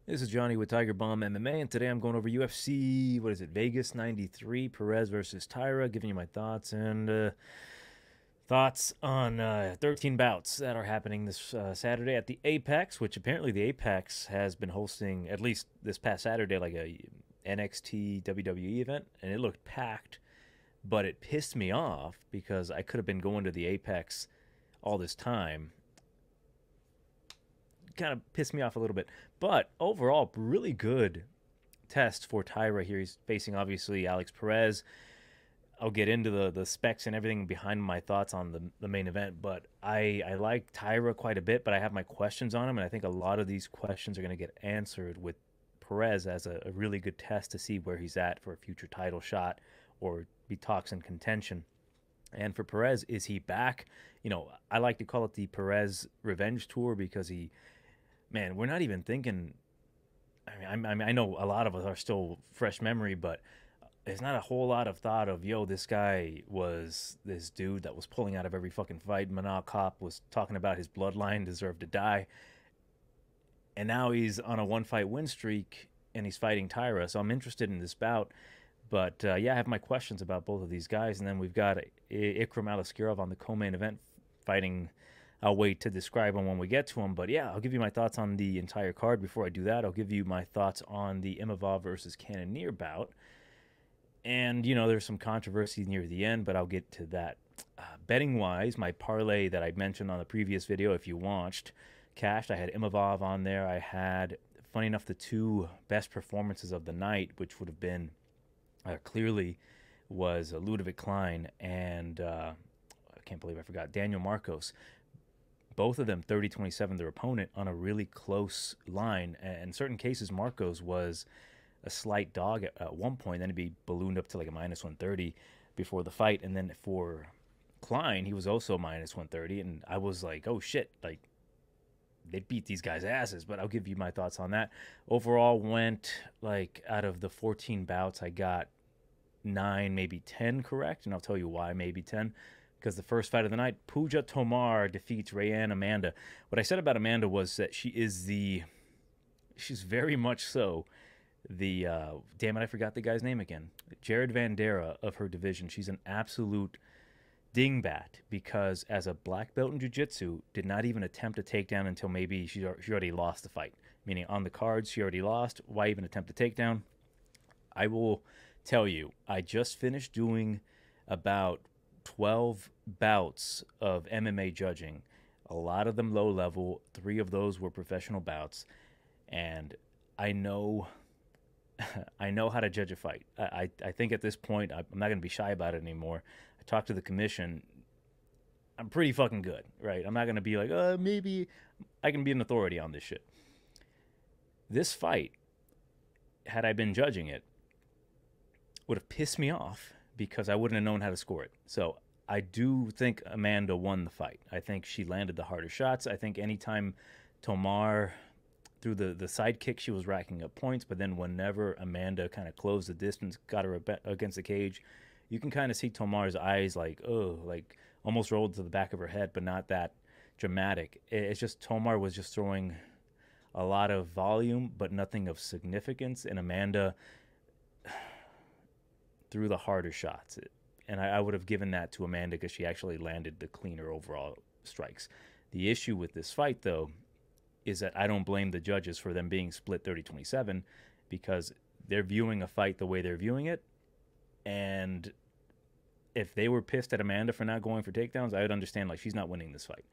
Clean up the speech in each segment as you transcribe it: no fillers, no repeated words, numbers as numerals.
This is Johnny with TigerBomb MMA, and today I'm going over UFC, what is it, Vegas 93, Perez versus Taira, giving you my thoughts and thoughts on 13 bouts that are happening this Saturday at the Apex, which apparently the Apex has been hosting, at least this past Saturday, like a NXT WWE event, and it looked packed, but it pissed me off because I could have been going to the Apex all this time. Kind of pissed me off a little bit. But overall, really good test for Taira here. He's facing, obviously, Alex Perez. I'll get into the specs and everything behind my thoughts on the main event. But I like Taira quite a bit, but I have my questions on him. And I think a lot of these questions are going to get answered with Perez as a really good test to see where he's at for a future title shot or be talks in contention. And for Perez, is he back? You know, I like to call it the Perez Revenge Tour because man, we're not even thinking. I know a lot of us are still fresh memory, but there's not a whole lot of thought of, yo, this guy was this dude that was pulling out of every fucking fight. Manal Cop was talking about his bloodline deserved to die. And now he's on a one-fight win streak, and he's fighting Taira. So I'm interested in this bout. But, yeah, I have my questions about both of these guys. And then we've got Ikram Aliskerov on the co-main event fighting. I'll wait to describe them when we get to them. But, yeah, I'll give you my thoughts on the entire card. Before I do that, I'll give you my thoughts on the Imavov versus Cannonier bout. And, you know, there's some controversy near the end, but I'll get to that. Betting-wise, my parlay that I mentioned on the previous video, if you watched, cashed. I had Imavov on there. I had, funny enough, the two best performances of the night, which would have been clearly was Ludovic Klein and I can't believe I forgot Daniel Marcos. Both of them 30-27 their opponent on a really close line. And in certain cases, Marcos was a slight dog at one point. Then he'd be ballooned up to like a minus 130 before the fight. And then for Klein, he was also minus 130. And I was like, oh shit, like they beat these guys' asses. But I'll give you my thoughts on that. Overall, went like out of the 14 bouts, I got 9, maybe 10 correct. And I'll tell you why maybe 10. Because the first fight of the night, Pooja Tomar defeats Rayanne Amanda. What I said about Amanda was that she's very much so the, damn it, I forgot the guy's name again. Jared Vandera of her division. She's an absolute dingbat because as a black belt in jiu-jitsu, did not even attempt a takedown until maybe she already lost the fight. Meaning on the cards, she already lost. Why even attempt a takedown? I will tell you, I just finished doing about 12 bouts of MMA judging, a lot of them low level. 3 of those were professional bouts, and I know how to judge a fight. I think at this point I'm not going to be shy about it anymore. I talked to the commission. I'm pretty fucking good, right? I'm not going to be like, maybe I can be an authority on this shit. This fight, had I been judging it, would have pissed me off because I wouldn't have known how to score it. So I do think Amanda won the fight. I think she landed the harder shots. I think anytime Tomar through the side kick, she was racking up points. But then whenever Amanda kind of closed the distance, got her against the cage, you can kind of see Tomar's eyes like almost rolled to the back of her head, but not that dramatic. It's just Tomar was just throwing a lot of volume, but nothing of significance. And Amanda threw the harder shots. And I would have given that to Amanda because she actually landed the cleaner overall strikes. The issue with this fight, though, is that I don't blame the judges for them being split 30-27 because they're viewing a fight the way they're viewing it. And if they were pissed at Amanda for not going for takedowns, I would understand, like, she's not winning this fight.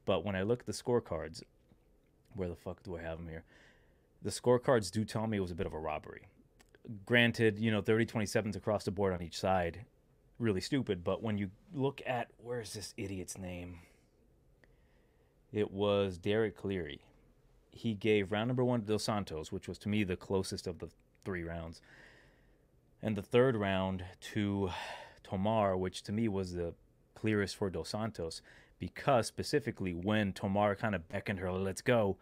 But when I look at the scorecards, where the fuck do I have them here? The scorecards do tell me it was a bit of a robbery. Granted, 30-27's across the board on each side. Really stupid, but when you look at, where's this idiot's name? It was Derek Cleary. He gave round number 1 to Dos Santos, which was to me the closest of the 3 rounds. And the third round to Tomar, which to me was the clearest for Dos Santos, because specifically when Tomar kind of beckoned her, let's go,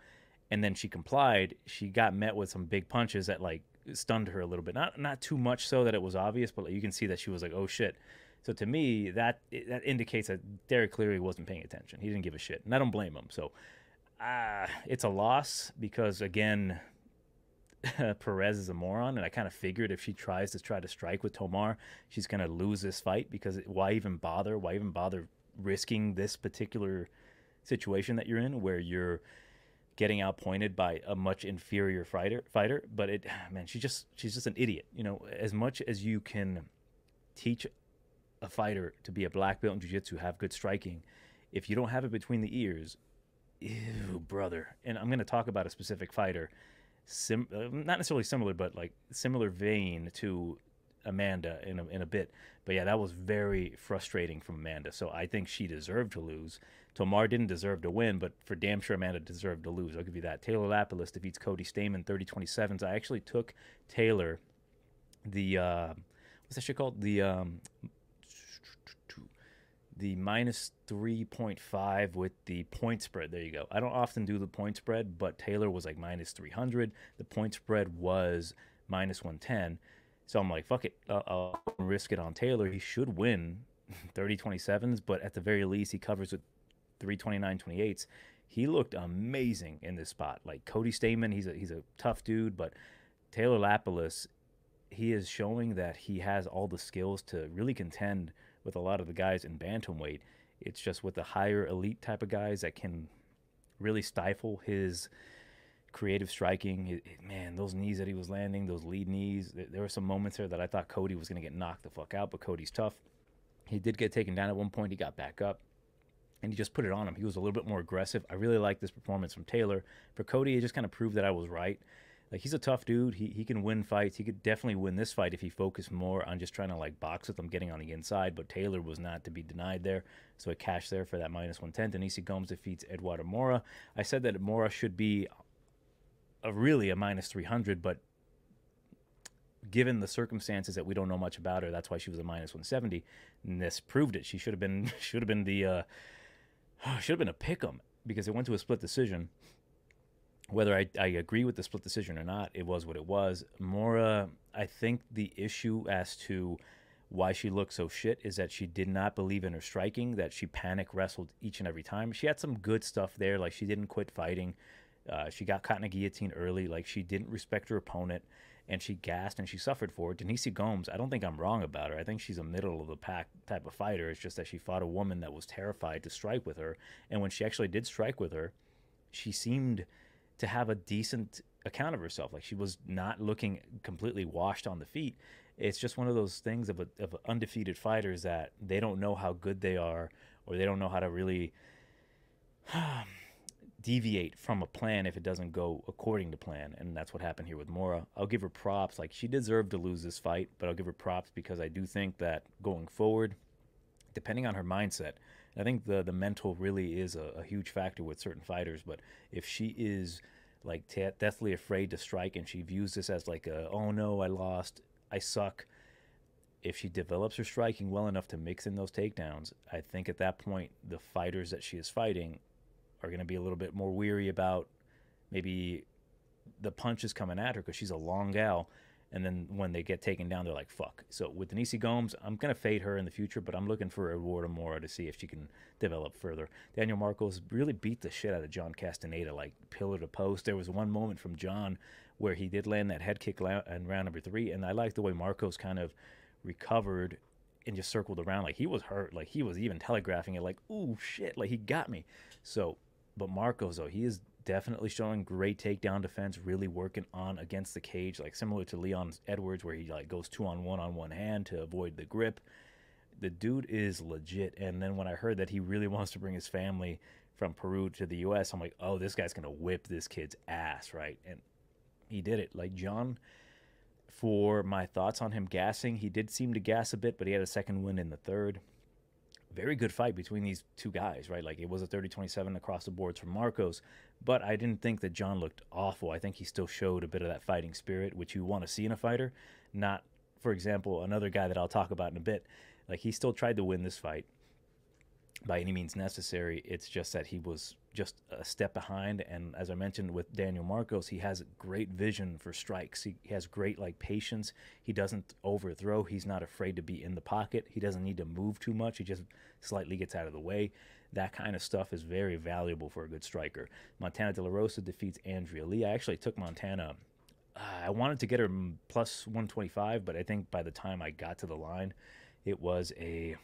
and then she complied, she got met with some big punches that like stunned her a little bit. Not too much so that it was obvious, but you can see that she was like, oh shit. So to me, that indicates that Derek Cleary wasn't paying attention. He didn't give a shit, and I don't blame him. So it's a loss because, again, Perez is a moron, and I kind of figured if she tries to strike with Tomar, she's gonna lose this fight because why even bother? Why even bother risking this particular situation that you're in, where you're getting outpointed by a much inferior fighter? But man, she's just an idiot. You know, as much as you can teach a fighter to be a black belt in jiu-jitsu, have good striking, if you don't have it between the ears, ew, brother. And I'm going to talk about a specific fighter, not necessarily similar, but like similar vein to Amanda in a bit. But yeah, that was very frustrating from Amanda. So I think she deserved to lose. Tomar didn't deserve to win, but for damn sure Amanda deserved to lose. I'll give you that. Taylor Lapilus defeats Cody Stamann 30-27. I actually took Taylor, the what's that shit called? The minus 3.5 with the point spread. There you go. I don't often do the point spread, but Taylor was like minus 300. The point spread was minus 110. So I'm like, fuck it. I'll risk it on Taylor. He should win 30-27s, but at the very least, he covers with 329-28s. He looked amazing in this spot. Like Cody Stamann, he's a tough dude, but Taylor Lapilus, he is showing that he has all the skills to really contend with a lot of the guys in bantamweight. It's just with the higher elite type of guys that can really stifle his creative striking. Man, those knees that he was landing, those lead knees, there were some moments there that I thought Cody was going to get knocked the fuck out, but Cody's tough. He did get taken down at one point. He got back up, and he just put it on him. He was a little bit more aggressive. I really like this performance from Taylor. For Cody, it just kind of proved that I was right. Like, he's a tough dude. He can win fights. He could definitely win this fight if he focused more on just trying to, like, box with him, getting on the inside. But Taylor was not to be denied there. So it cashed there for that minus 110. Denise Gomes defeats Eduardo Mora. I said that Mora should be really a minus 300, but given the circumstances that we don't know much about her, that's why she was a minus 170. And this proved it. She should have been should have been a pick'em, because it went to a split decision. Whether I agree with the split decision or not, it was what it was. Mora, I think the issue as to why she looked so shit is that she did not believe in her striking, that she panic wrestled each and every time. She had some good stuff there, like she didn't quit fighting. She got caught in a guillotine early, like she didn't respect her opponent, and she gassed and she suffered for it. Denise Gomes, I don't think I'm wrong about her. I think she's a middle of the pack type of fighter. It's just that she fought a woman that was terrified to strike with her, and when she actually did strike with her, she seemed to have a decent account of herself. Like, she was not looking completely washed on the feet. It's just one of those things of undefeated fighters that they don't know how good they are, or they don't know how to really deviate from a plan if it doesn't go according to plan. And that's what happened here with Mora. I'll give her props. Like, she deserved to lose this fight, but I'll give her props because I do think that going forward, depending on her mindset, I think the mental really is a huge factor with certain fighters. But if she is like deathly afraid to strike, and she views this as like oh no, I lost, I suck, if she develops her striking well enough to mix in those takedowns, I think at that point the fighters that she is fighting are going to be a little bit more weary about maybe the punches coming at her, because she's a long gal. And then when they get taken down, they're like, fuck. So with Denise Gomes, I'm going to fade her in the future, but I'm looking for Eduardo Mora to see if she can develop further. Daniel Marcos really beat the shit out of John Castaneda, like pillar to post. There was one moment from John where he did land that head kick in round number 3, and I liked the way Marcos kind of recovered and just circled around. Like, he was hurt. Like, he was even telegraphing it like, ooh, shit, like, he got me. So, but Marcos, though, he is definitely showing great takedown defense, really working on against the cage, like similar to Leon Edwards, where he like goes 2-on-1 on one hand to avoid the grip. The dude is legit. And then when I heard that he really wants to bring his family from Peru to the U.S., I'm like, oh, this guy's gonna whip this kid's ass, right? And he did it. Like, John, for my thoughts on him gassing, he did seem to gas a bit, but he had a second win in the third. Very good fight between these two guys, right? Like, it was a 30-27 across the boards from Marcos, but I didn't think that John looked awful. I think he still showed a bit of that fighting spirit, which you want to see in a fighter. Not, for example, another guy that I'll talk about in a bit. Like, he still tried to win this fight by any means necessary. It's just that he was just a step behind. And as I mentioned with Daniel Marcos, he has great vision for strikes. He has great, like, patience. He doesn't overthrow. He's not afraid to be in the pocket. He doesn't need to move too much. He just slightly gets out of the way. That kind of stuff is very valuable for a good striker. Montana De La Rosa defeats Andrea Lee. I actually took Montana I wanted to get her plus 125, but I think by the time I got to the line, it was a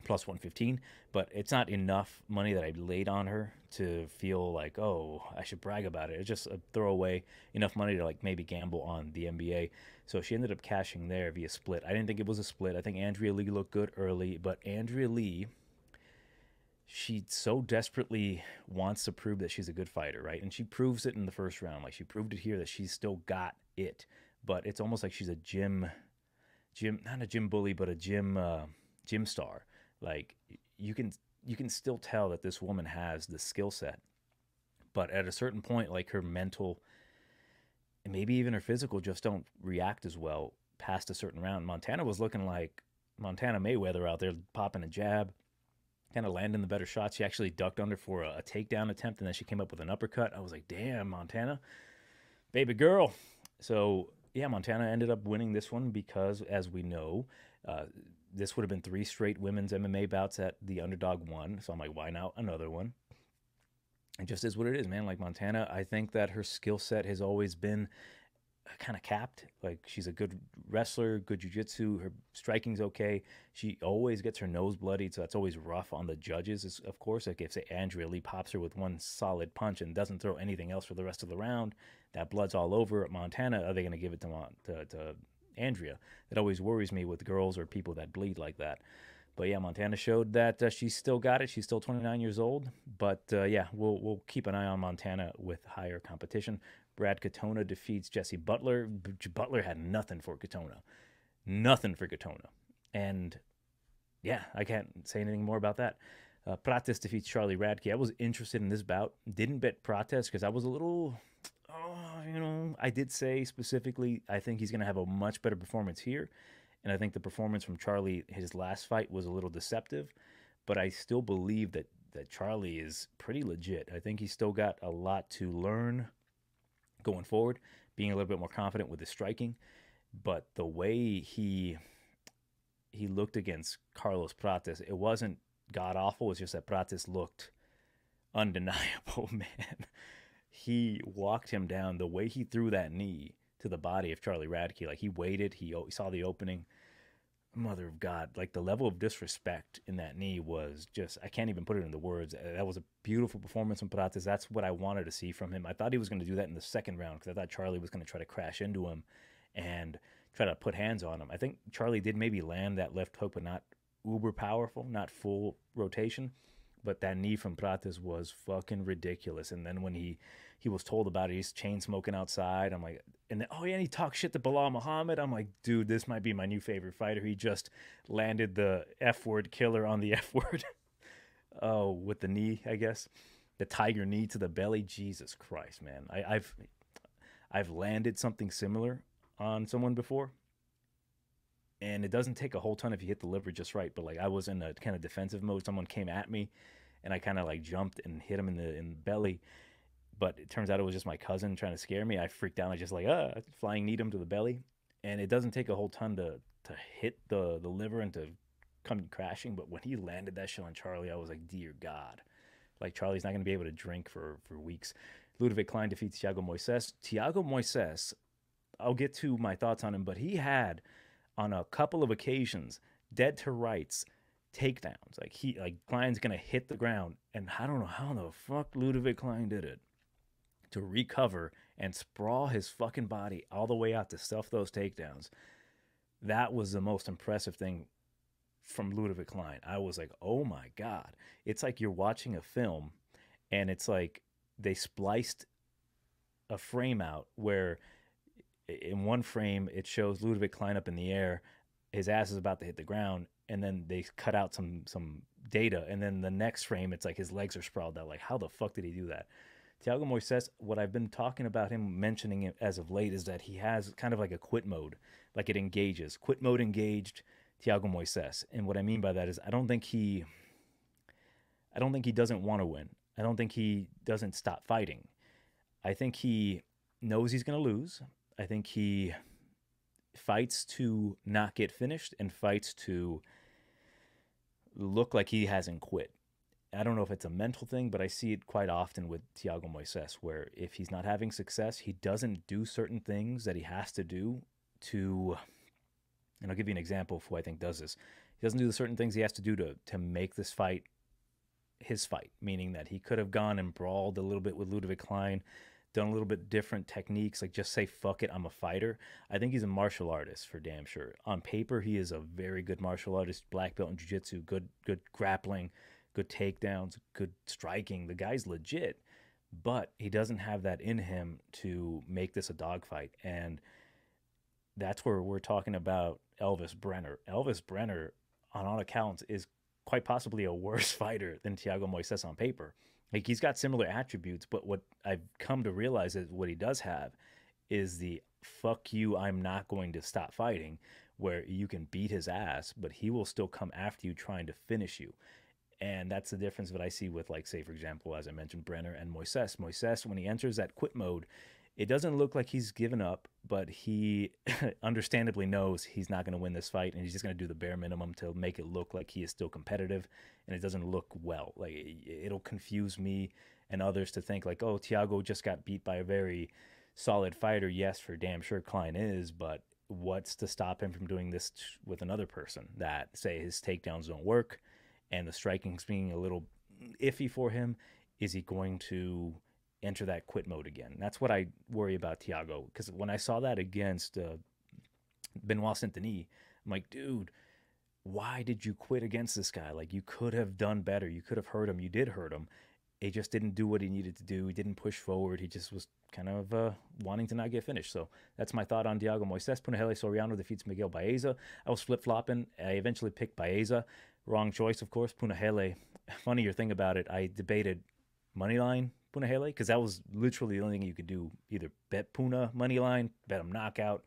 plus 115. But it's not enough money that I laid on her to feel like, oh, I should brag about it. It's just a throwaway, enough money to like maybe gamble on the NBA. So she ended up cashing there via split. I didn't think it was a split. I think Andrea Lee looked good early, but Andrea Lee, she so desperately wants to prove that she's a good fighter, right? And she proves it in the first round. Like she proved it here that she's still got it. But it's almost like she's a not a gym bully, but a gym star. Like you can still tell that this woman has the skill set. But at a certain point, like her mental and maybe even her physical just don't react as well past a certain round. Montana was looking like Montana Mayweather out there popping a jab, kind of landing the better shots. She actually ducked under for a takedown attempt, and then she came up with an uppercut. I was like, damn, Montana, baby girl. So, yeah, Montana ended up winning this one because, as we know, this would have been 3 straight women's MMA bouts that the underdog won. So I'm like, why not another one? It just is what it is, man. Like Montana, I think that her skill set has always been kind of capped. Like she's a good wrestler, good jiu-jitsu. Her striking's okay. She always gets her nose bloodied, so that's always rough on the judges, of course. Like if, say, Andrea Lee pops her with one solid punch and doesn't throw anything else for the rest of the round, that blood's all over at Montana. Are they going to give it to Andrea? That always worries me with girls or people that bleed like that. But yeah, Montana showed that she's still got it. She's still 29 years old. But yeah, we'll keep an eye on Montana with higher competition. Brad Katona defeats Jesse Butler. Butler had nothing for Katona. Nothing for Katona. And yeah, I can't say anything more about that. Prates defeats Charlie Radke. I was interested in this bout. Didn't bet Prates because I was a little, I did say specifically I think he's going to have a much better performance here. And I think the performance from Charlie, his last fight, was a little deceptive. But I still believe that Charlie is pretty legit. I think he's still got a lot to learn going forward, being a little bit more confident with his striking. But the way he looked against Carlos Prates, it wasn't god-awful. It's just that Prates looked undeniable, man. He walked him down. The way he threw that knee to the body of Charlie Radke, like he waited, he saw the opening. Mother of God, like the level of disrespect in that knee was just, I can't even put it into words. That was a beautiful performance from Prates. That's what I wanted to see from him. I thought he was going to do that in the second round because I thought Charlie was going to try to crash into him and try to put hands on him. I think Charlie did maybe land that left hook, but not uber powerful, not full rotation. But that knee from Prates was fucking ridiculous. And then when he was told about it, he's chain smoking outside. I'm like, and then, oh yeah, and he talked shit to Bilal Muhammad. I'm like, dude, this might be my new favorite fighter. He just landed the F word killer on the F word. Oh, with the knee, I guess. The tiger knee to the belly. Jesus Christ, man. I've landed something similar on someone before. And it doesn't take a whole ton if you hit the liver just right. But like I was in a kind of defensive mode. Someone came at me and I kind of like jumped and hit him in the belly. But it turns out it was just my cousin trying to scare me. I freaked out. I just like, flying kneed him to the belly. And it doesn't take a whole ton to hit the liver and to come crashing. But when he landed that shit on Charlie, I was like, dear God. Like Charlie's not going to be able to drink for weeks. Ludovic Klein defeats Thiago Moises. Thiago Moises, I'll get to my thoughts on him, but he had on a couple of occasions dead to rights takedowns. Like Klein's going to hit the ground. And I don't know how the fuck Ludovic Klein did it to recover and sprawl his fucking body all the way out to stuff those takedowns. That was the most impressive thing from Ludovic Klein. I was like, oh my God. It's like you're watching a film and it's like they spliced a frame out where in one frame it shows Ludovic Klein up in the air, his ass is about to hit the ground, and then they cut out some data, and then the next frame it's like his legs are sprawled out. Like, how the fuck did he do that? Thiago Moises, what I've been talking about him, mentioning it as of late, is that he has kind of like a quit mode. Like it engages. Quit mode engaged Thiago Moises. And what I mean by that is I don't think he doesn't want to win. I don't think he doesn't stop fighting. I think he knows he's going to lose. I think he fights to not get finished and fights to look like he hasn't quit. I don't know if it's a mental thing, but I see it quite often with Thiago Moises, where if he's not having success, he doesn't do certain things that he has to do to. And I'll give you an example of who I think does this. He doesn't do the certain things he has to do to make this fight his fight, meaning that he could have gone and brawled a little bit with Ludovic Klein, done a little bit different techniques, like just say, fuck it, I'm a fighter. I think he's a martial artist for damn sure. On paper, he is a very good martial artist, black belt in jiu-jitsu, good grappling, good takedowns, good striking. The guy's legit, but he doesn't have that in him to make this a dogfight. And that's where we're talking about Elvis Brenner. Elvis Brenner, on all accounts, is quite possibly a worse fighter than Thiago Moises on paper. Like, he's got similar attributes, but what I've come to realize is what he does have is the fuck you, I'm not going to stop fighting, where you can beat his ass, but he will still come after you trying to finish you. And that's the difference that I see with, like, say, for example, as I mentioned, Brenner and Moises. Moises, when he enters that quit mode, it doesn't look like he's given up, but he understandably knows he's not going to win this fight, and he's just going to do the bare minimum to make it look like he is still competitive, and it doesn't look well. Like, it'll confuse me and others to think, like, oh, Thiago just got beat by a very solid fighter. Yes, for damn sure Klein is, but what's to stop him from doing this with another person that, say, his takedowns don't work and the striking's being a little iffy for him? Is he going to enter that quit mode again? That's what I worry about Thiago, because when I saw that against Benoit Saint-Denis, I'm like, dude, why did you quit against this guy? Like, you could have done better. You could have hurt him. You did hurt him. He just didn't do what he needed to do. He didn't push forward. He just was kind of wanting to not get finished. So that's my thought on Thiago Moises. Punahele Soriano defeats Miguel Baeza. I was flip-flopping. I eventually picked Baeza. Wrong choice, of course. Punahele, funnier thing about it, I debated moneyline Punahele, because that was literally the only thing you could do. Either bet Puna money line, bet him knockout.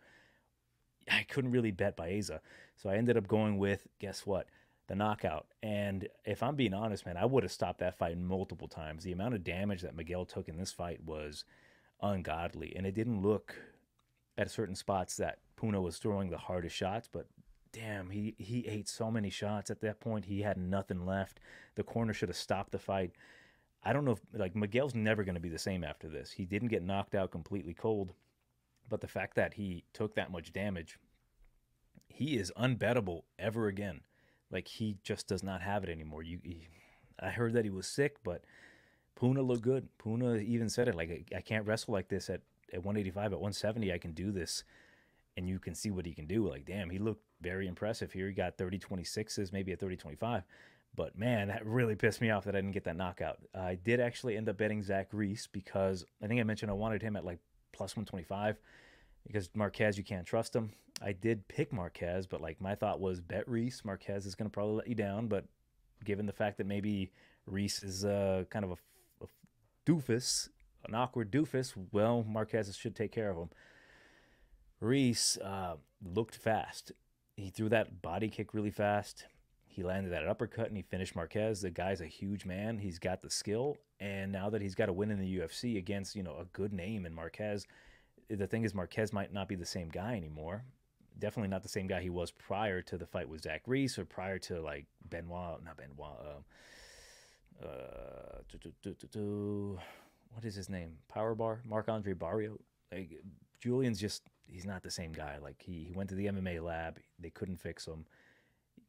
I couldn't really bet Baeza, so I ended up going with, guess what, the knockout. And if I'm being honest, man, I would have stopped that fight multiple times. The amount of damage that Miguel took in this fight was ungodly, and it didn't look at certain spots that Puna was throwing the hardest shots, but damn, he ate so many shots at that point. He had nothing left. The corner should have stopped the fight. I don't know if, like, Miguel's never going to be the same after this. He didn't get knocked out completely cold, but the fact that he took that much damage, he is unbettable ever again. Like, he just does not have it anymore. I heard that he was sick, but Puna looked good. Puna even said it, like, I can't wrestle like this at 185. At 170, I can do this, and you can see what he can do. Like, damn, he looked very impressive here. He got 30-26s, maybe a 30-25. But, man, that really pissed me off that I didn't get that knockout. I did actually end up betting Zach Reese, because I think I mentioned I wanted him at, like, plus 125, because Marquez, you can't trust him. I did pick Marquez, but, like, my thought was bet Reese. Marquez is going to probably let you down, but given the fact that maybe Reese is kind of a doofus, an awkward doofus, well, Marquez should take care of him. Reese looked fast. He threw that body kick really fast. He landed that uppercut, and he finished Marquez. The guy's a huge man. He's got the skill, and now that he's got a win in the UFC against, you know, a good name in Marquez, the thing is, Marquez might not be the same guy anymore. Definitely not the same guy he was prior to the fight with Zach Reese, or prior to, like, what is his name? Powerbar? Marc-Andre Barrio? Like, Julian's just, he's not the same guy. Like, he went to the MMA lab. They couldn't fix him.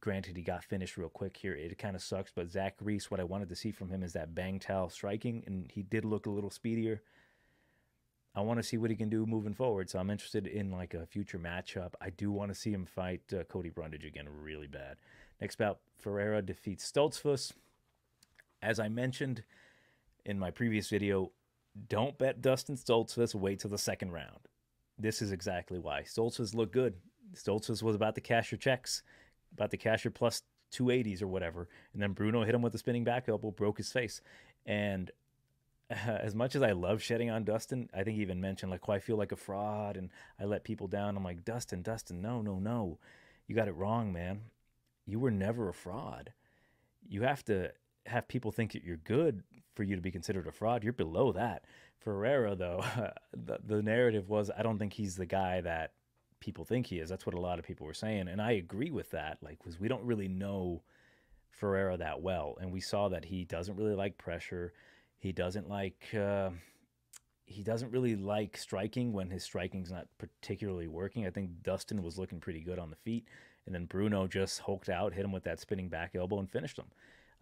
Granted, he got finished real quick here. It kind of sucks, but Zach Reese, what I wanted to see from him is that bang towel striking, and he did look a little speedier. I want to see what he can do moving forward, so I'm interested in, like, a future matchup. I do want to see him fight Cody Brundage again really bad. Next bout, Ferreira defeats Stoltzfus. As I mentioned in my previous video, don't bet Dustin Stoltzfus. Wait till the second round. This is exactly why. Stoltzfus looked good. Stoltzfus was about to cash your checks, about to cash your plus 280s or whatever, and then Bruno hit him with a spinning back elbow, broke his face. And as much as I love shedding on Dustin, I think he even mentioned, like, oh, I feel like a fraud and I let people down. I'm like, Dustin, no. You got it wrong, man. You were never a fraud. You have to have people think that you're good for you to be considered a fraud. You're below that. Ferreira, though, the narrative was, I don't think he's the guy that people think he is. That's what a lot of people were saying, and I agree with that. Like, because we don't really know Ferreira that well, and we saw that he doesn't really like pressure. He doesn't really like striking when his striking's not particularly working. I think Dustin was looking pretty good on the feet, and then Bruno just hulked out, hit him with that spinning back elbow, and finished him.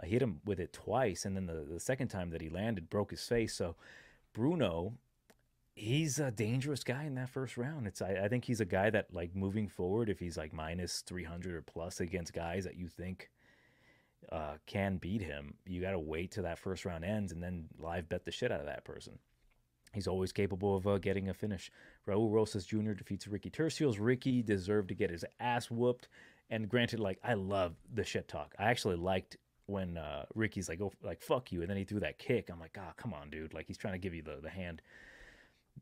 I hit him with it twice, and then the second time that he landed broke his face. So Bruno, he's a dangerous guy in that first round. I think he's a guy that, like, moving forward, if he's like minus 300 or plus against guys that you think can beat him, you got to wait till that first round ends and then live bet the shit out of that person. He's always capable of getting a finish. Raul Rosas Jr. defeats Ricky Turcios. Ricky deserved to get his ass whooped. And granted, like, I love the shit talk. I actually liked when Ricky's like, oh, like, fuck you. And then he threw that kick. I'm like, oh, come on, dude. Like, he's trying to give you the hand.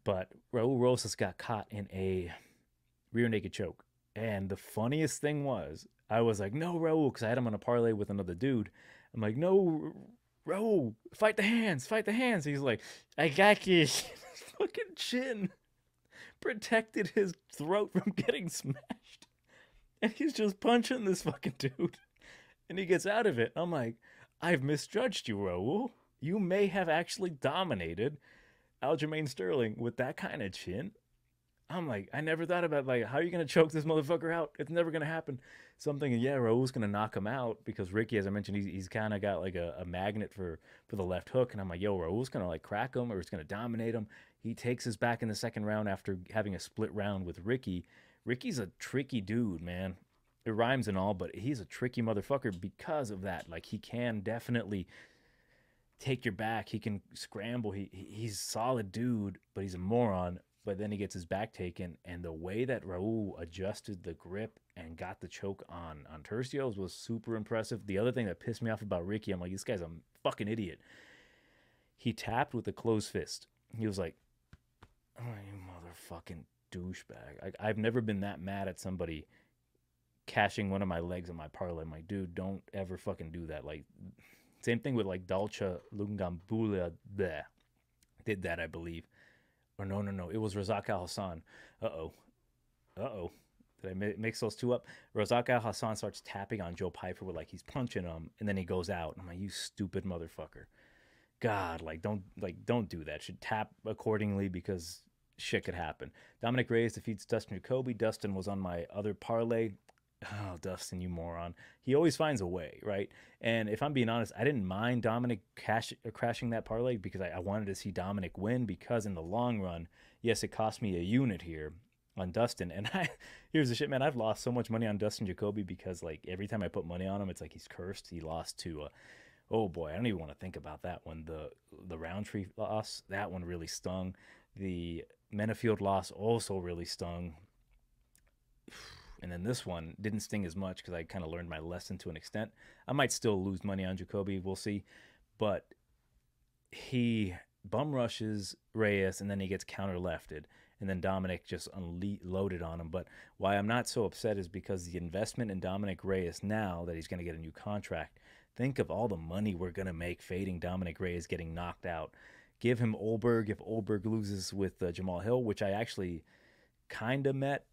But Raul Rosas got caught in a rear naked choke. And the funniest thing was, I was like, no, Raul, because I had him on a parlay with another dude. I'm like, no, Raul, fight the hands, fight the hands. He's like, I got you. His fucking chin protected his throat from getting smashed. And he's just punching this fucking dude. And he gets out of it. I'm like, I've misjudged you, Raul. You may have actually dominated Aljamain Sterling with that kind of chin. I'm like, I never thought about, like, how are you going to choke this motherfucker out? It's never going to happen. So I'm thinking, yeah, Raul's going to knock him out because Ricky, as I mentioned, he's kind of got like a magnet for the left hook. And I'm like, yo, Raul's going to like crack him or he's going to dominate him. He takes his back in the second round after having a split round with Ricky. Ricky's a tricky dude, man. It rhymes and all, but he's a tricky motherfucker because of that. Like, he can definitely take your back. He can scramble. He's a solid dude, but he's a moron. But then he gets his back taken, and the way that Raul adjusted the grip and got the choke on Turcios was super impressive. The other thing that pissed me off about Ricky, I'm like, this guy's a fucking idiot. He tapped with a closed fist. He was like, oh, you motherfucking douchebag. I've never been that mad at somebody cashing one of my legs in my parlay. I'm like, dude, don't ever fucking do that. Like, same thing with like Dalcha Lungambula. Did that, I believe. Or no. It was Razak Al Hassan. Uh-oh. Did I mix those two up? Razak Al Hassan starts tapping on Joe Pyfer with, like, he's punching him, and then he goes out. I'm like, you stupid motherfucker. God, like, don't do that. Should tap accordingly because shit could happen. Dominic Reyes defeats Dustin Jacoby. Dustin was on my other parlay. Oh, Dustin, you moron. He always finds a way, right? And if I'm being honest, I didn't mind Dominic crashing that parlay because I wanted to see Dominic win, because in the long run, yes, it cost me a unit here on Dustin. And here's the shit, man. I've lost so much money on Dustin Jacoby because, like, every time I put money on him, it's like he's cursed. He lost to, oh boy, I don't even want to think about that one. The Roundtree loss, that one really stung. The Menafield loss also really stung. And then this one didn't sting as much because I kind of learned my lesson to an extent. I might still lose money on Jacoby. We'll see. But he bum rushes Reyes, and then he gets counter-lefted. And then Dominic just unloaded on him. But why I'm not so upset is because the investment in Dominic Reyes now that he's going to get a new contract, think of all the money we're going to make fading Dominic Reyes getting knocked out. Give him Olberg if Olberg loses with Jamal Hill, which I actually kind of met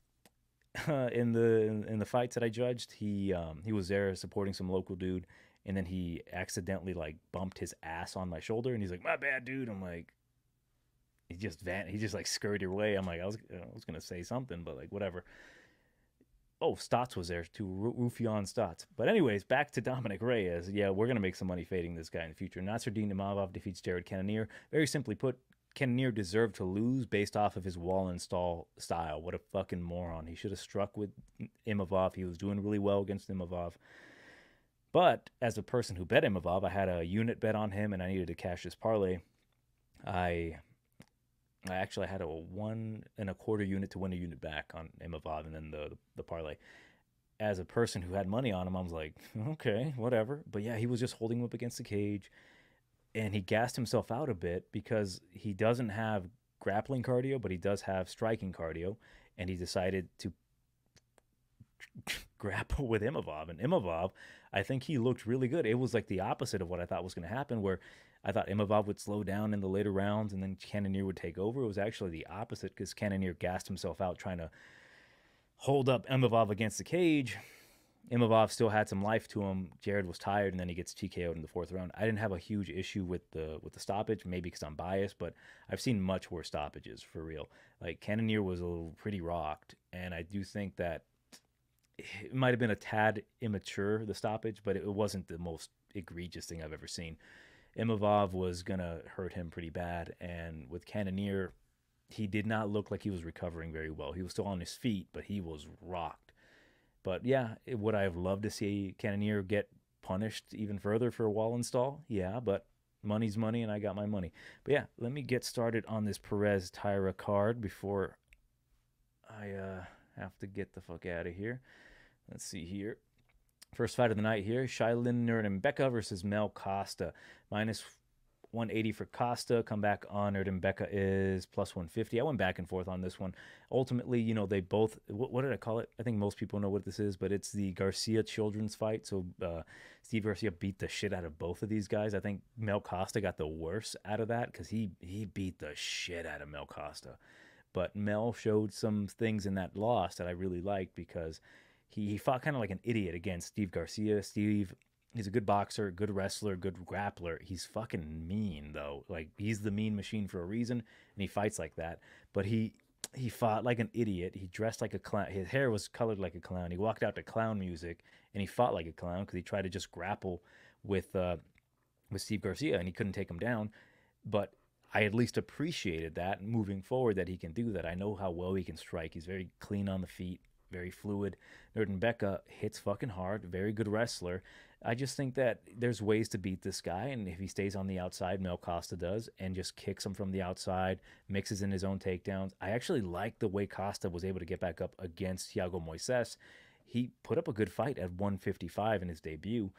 in the fights that I judged. He was there supporting some local dude, and then he accidentally, like, bumped his ass on my shoulder, and he's like, my bad, dude. I'm like, he just like scurried away. I'm like, I was gonna say something, but, like, whatever. Oh, Stotts was there too, Rufion Stotts. But anyways, back to Dominic Reyes. Yeah, we're gonna make some money fading this guy in the future. Nasruddin Imavov defeats Jared Cannonier. Very simply put, Cannonier deserved to lose based off of his wall install style. What a fucking moron. He should have struck with Imavov. He was doing really well against Imavov. But as a person who bet Imavov, I had a unit bet on him, and I needed to cash his parlay. I actually had a 1 1/4 unit to win a unit back on Imavov, and then the parlay. As a person who had money on him, I was like, okay, whatever. But yeah, he was just holding him up against the cage. And he gassed himself out a bit because he doesn't have grappling cardio, but he does have striking cardio. And he decided to grapple with Imavov. And Imavov, I think he looked really good. It was like the opposite of what I thought was going to happen, where I thought Imavov would slow down in the later rounds and then Cannonier would take over. It was actually the opposite because Cannonier gassed himself out trying to hold up Imavov against the cage. Imavov still had some life to him. Jared was tired, and then he gets TKO'd in the 4th round. I didn't have a huge issue with the stoppage, maybe because I'm biased, but I've seen much worse stoppages for real. Like Cannonier was a little pretty rocked, and I do think that it might have been a tad immature, the stoppage, but it wasn't the most egregious thing I've ever seen. Imavov was gonna hurt him pretty bad, and with Cannonier, he did not look like he was recovering very well. He was still on his feet, but he was rocked. But yeah, would I have loved to see Cannonier get punished even further for a wall install? Yeah, but money's money, and I got my money. But yeah, let me get started on this Perez Taira card before I have to get the fuck out of here. Let's see here. First fight of the night here, Shailin Nuerdanbieke versus Mel Costa. Minus 180 for Costa. Comeback on Nuerdanbieke is plus 150. I went back and forth on this one. Ultimately, you know, they both, what did I call it? I think most people know what this is, but it's the Garcia children's fight. So Steve Garcia beat the shit out of both of these guys. I think Mel Costa got the worst out of that because he beat the shit out of Mel Costa. But Mel showed some things in that loss that I really liked because he fought kind of like an idiot against Steve Garcia. Steve, he's a good boxer, good wrestler, good grappler. He's fucking mean, though. Like, he's the mean machine for a reason, and he fights like that. But he fought like an idiot. He dressed like a clown. His hair was colored like a clown. He walked out to clown music, and he fought like a clown because he tried to just grapple with Steve Garcia, and he couldn't take him down. But I at least appreciated that moving forward that he can do that. I know how well he can strike. He's very clean on the feet, very fluid. Nuerdanbieke hits fucking hard, very good wrestler. I just think that there's ways to beat this guy, and if he stays on the outside, Mel Costa does, and just kicks him from the outside, mixes in his own takedowns. I actually like the way Costa was able to get back up against Thiago Moises. He put up a good fight at 155 in his debut.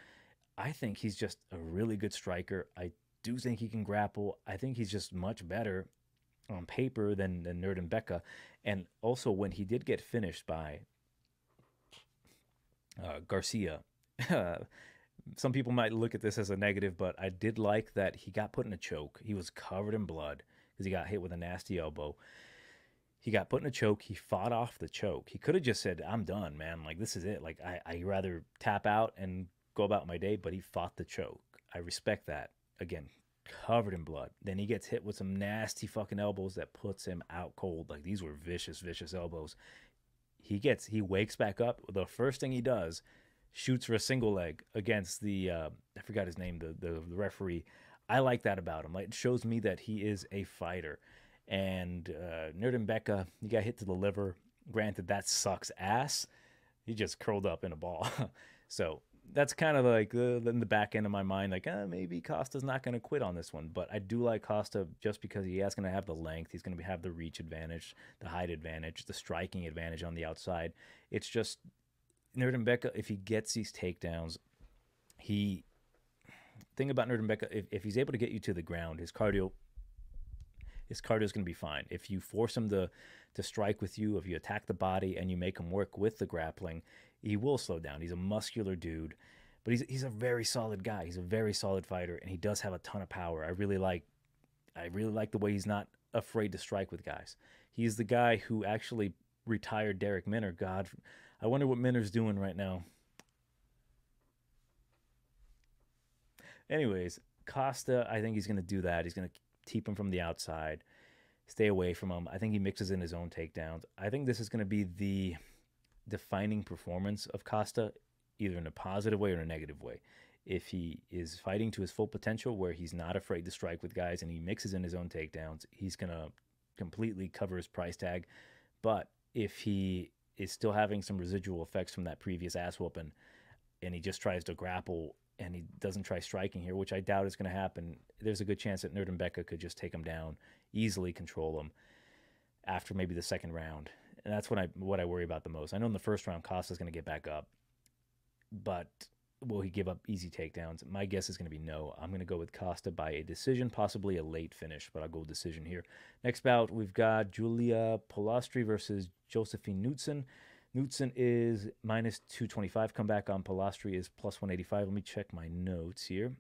I think he's just a really good striker. I do think he can grapple. I think he's just much better on paper than Nuerdanbieke. And also, when he did get finished by Garcia, some people might look at this as a negative, but I did like that he got put in a choke. He was covered in blood because he got hit with a nasty elbow. He got put in a choke. He fought off the choke. He could have just said, I'm done, man. Like, this is it. Like, I'd rather tap out and go about my day, but he fought the choke. I respect that. Again, covered in blood. Then he gets hit with some nasty fucking elbows that puts him out cold. Like, these were vicious, vicious elbows. He wakes back up. The first thing he does, shoots for a single leg against the, I forgot his name, the referee. I like that about him. Like, it shows me that he is a fighter. And Nuerdanbieke, he got hit to the liver. Granted, that sucks ass. He just curled up in a ball. So that's kind of like in the back end of my mind, like, maybe Costa's not going to quit on this one. But I do like Costa just because he is going to have the length. He's going to have the reach advantage, the height advantage, the striking advantage on the outside. It's just Nuerdanbieke, if he gets these takedowns, thing about Nuerdanbieke, if he's able to get you to the ground, his cardio is going to be fine. If you force him to strike with you, if you attack the body and you make him work with the grappling, he will slow down. He's a muscular dude, but he's a very solid guy. He's a very solid fighter, and he does have a ton of power. I really like the way he's not afraid to strike with guys. He's the guy who actually retired Derek Minner. God, I wonder what Minner's doing right now. Anyways, Costa, I think he's going to do that. He's going to keep him from the outside, stay away from him. I think he mixes in his own takedowns. I think this is going to be the defining performance of Costa, either in a positive way or in a negative way. If he is fighting to his full potential, where he's not afraid to strike with guys and he mixes in his own takedowns, he's going to completely cover his price tag. But if he is still having some residual effects from that previous ass whooping and he just tries to grapple and he doesn't try striking here, which I doubt is going to happen, there's a good chance that Nuerdanbieke could just take him down, easily control him after maybe the second round. And that's what I worry about the most. I know in the first round, Costa's going to get back up, but will he give up easy takedowns? My guess is going to be no. I'm going to go with Costa by a decision, possibly a late finish, but I'll go with decision here. Next bout, we've got Julia Polastri versus Josephine Knutson. Knutson is minus 225. Comeback on Polastri is plus 185. Let me check my notes here.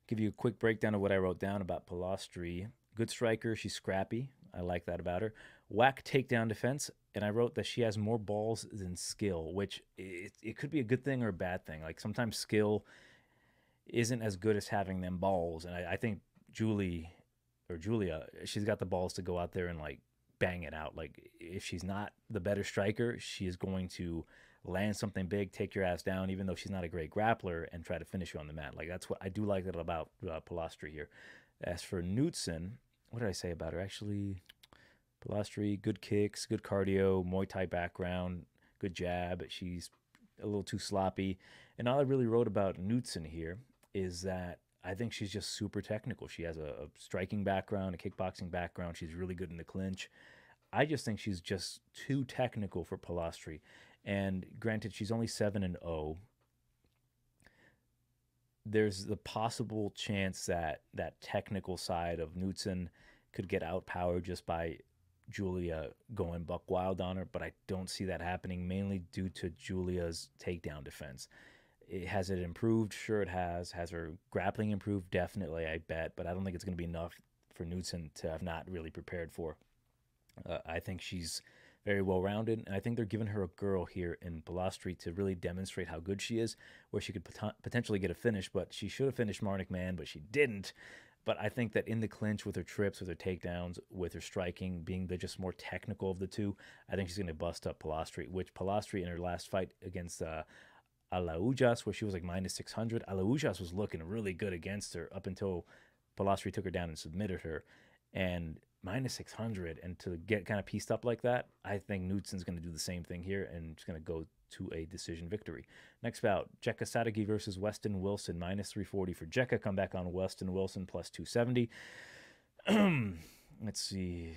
Give you a quick breakdown of what I wrote down about Polastri. Good striker. She's scrappy. I like that about her. Whack takedown defense, and I wrote that she has more balls than skill, which it could be a good thing or a bad thing. Like sometimes skill isn't as good as having them balls, and I think Julia, she's got the balls to go out there and like bang it out. Like if she's not the better striker, she is going to land something big, take your ass down, even though she's not a great grappler, and try to finish you on the mat. Like that's what I do like that about Polastri here. As for Knutson, what did I say about her? Actually, Polastri, good kicks, good cardio, Muay Thai background, good jab. She's a little too sloppy. And all I really wrote about Knutson here is that I think she's just super technical. She has a striking background, a kickboxing background. She's really good in the clinch. I just think she's just too technical for Polastri. And granted, she's only 7-0. There's the possible chance that that technical side of Knutson could get outpowered just by Julia going buck wild on her, but I don't see that happening, mainly due to Julia's takedown defense. Has it improved? Sure, it has. Has her grappling improved? Definitely, I bet, but I don't think it's going to be enough for Knutson to have not really prepared for. I think she's very well-rounded, and I think they're giving her a girl here in Polastri to really demonstrate how good she is, where she could potentially get a finish, but she should have finished Marnik Man, but she didn't. But I think that in the clinch with her trips, with her takedowns, with her striking, being the just more technical of the two, I think she's going to bust up Polastri, which Polastri in her last fight against Alaujas, where she was like minus 600, Alaujas was looking really good against her up until Polastri took her down and submitted her. And minus 600, and to get kind of pieced up like that, I think Knutson's going to do the same thing here, and she's going to go to a decision victory. Next bout, Jekka Saragih versus Weston Wilson, minus 340 for Jekka. Come back on Weston Wilson, plus 270. Let's see.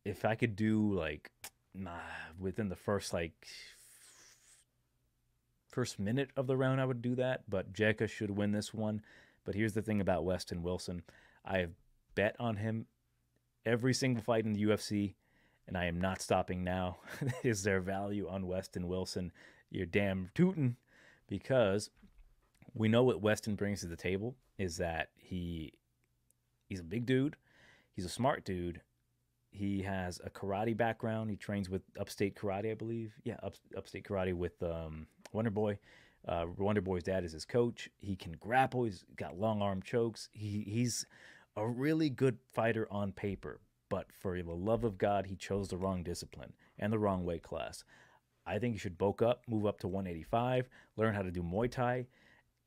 If I could do, like, within the first minute of the round, I would do that, but Jekka should win this one. But here's the thing about Weston Wilson. I have bet on him every single fight in the UFC, and I am not stopping now. Is there value on Weston Wilson? You're damn tootin', because we know what Weston brings to the table is that he's a big dude. He's a smart dude. He has a karate background. He trains with Upstate Karate, I believe. Yeah, Upstate Karate with Wonder Boy. Wonder Boy's dad is his coach. He can grapple. He's got long arm chokes. He's a really good fighter on paper, but for the love of God, he chose the wrong discipline and the wrong weight class. I think he should bulk up, move up to 185, learn how to do Muay Thai,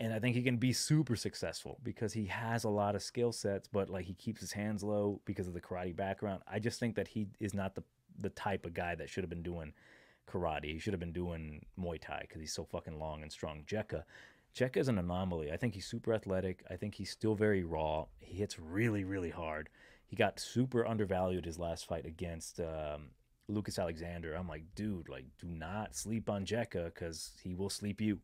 and I think he can be super successful because he has a lot of skill sets, but like he keeps his hands low because of the karate background. I just think that he is not the type of guy that should have been doing karate. He should have been doing Muay Thai because he's so fucking long and strong. Jekka is an anomaly. I think he's super athletic. I think he's still very raw. He hits really, really hard. He got super undervalued his last fight against Lucas Alexander. I'm like, dude, like, do not sleep on Jekka because he will sleep you.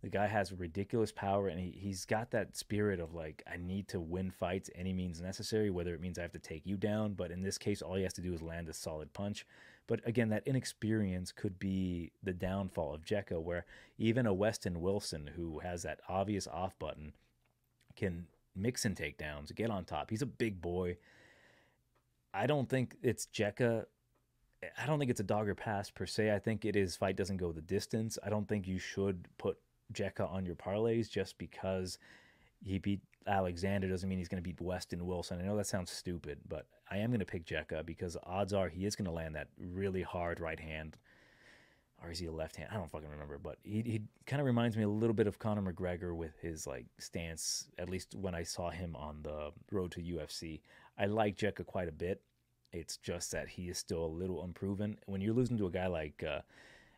The guy has ridiculous power, and he's got that spirit of, like, I need to win fights any means necessary, whether it means I have to take you down. But in this case, all he has to do is land a solid punch. But again, that inexperience could be the downfall of Jekka, where even a Weston Wilson, who has that obvious off button, can mix in takedowns, get on top. He's a big boy. I don't think it's Jekka. I don't think it's a dog or pass per se. I think it is fight doesn't go the distance. I don't think you should put Jekka on your parlays just because he beat Alexander doesn't mean he's going to beat Weston Wilson. I know that sounds stupid, but I am going to pick Jekka because odds are he is going to land that really hard right hand. Or is he a left hand? I don't fucking remember, but he kind of reminds me a little bit of Conor McGregor with his like stance, at least when I saw him on the road to UFC. I like Jekka quite a bit. It's just that he is still a little unproven. When you're losing to a guy like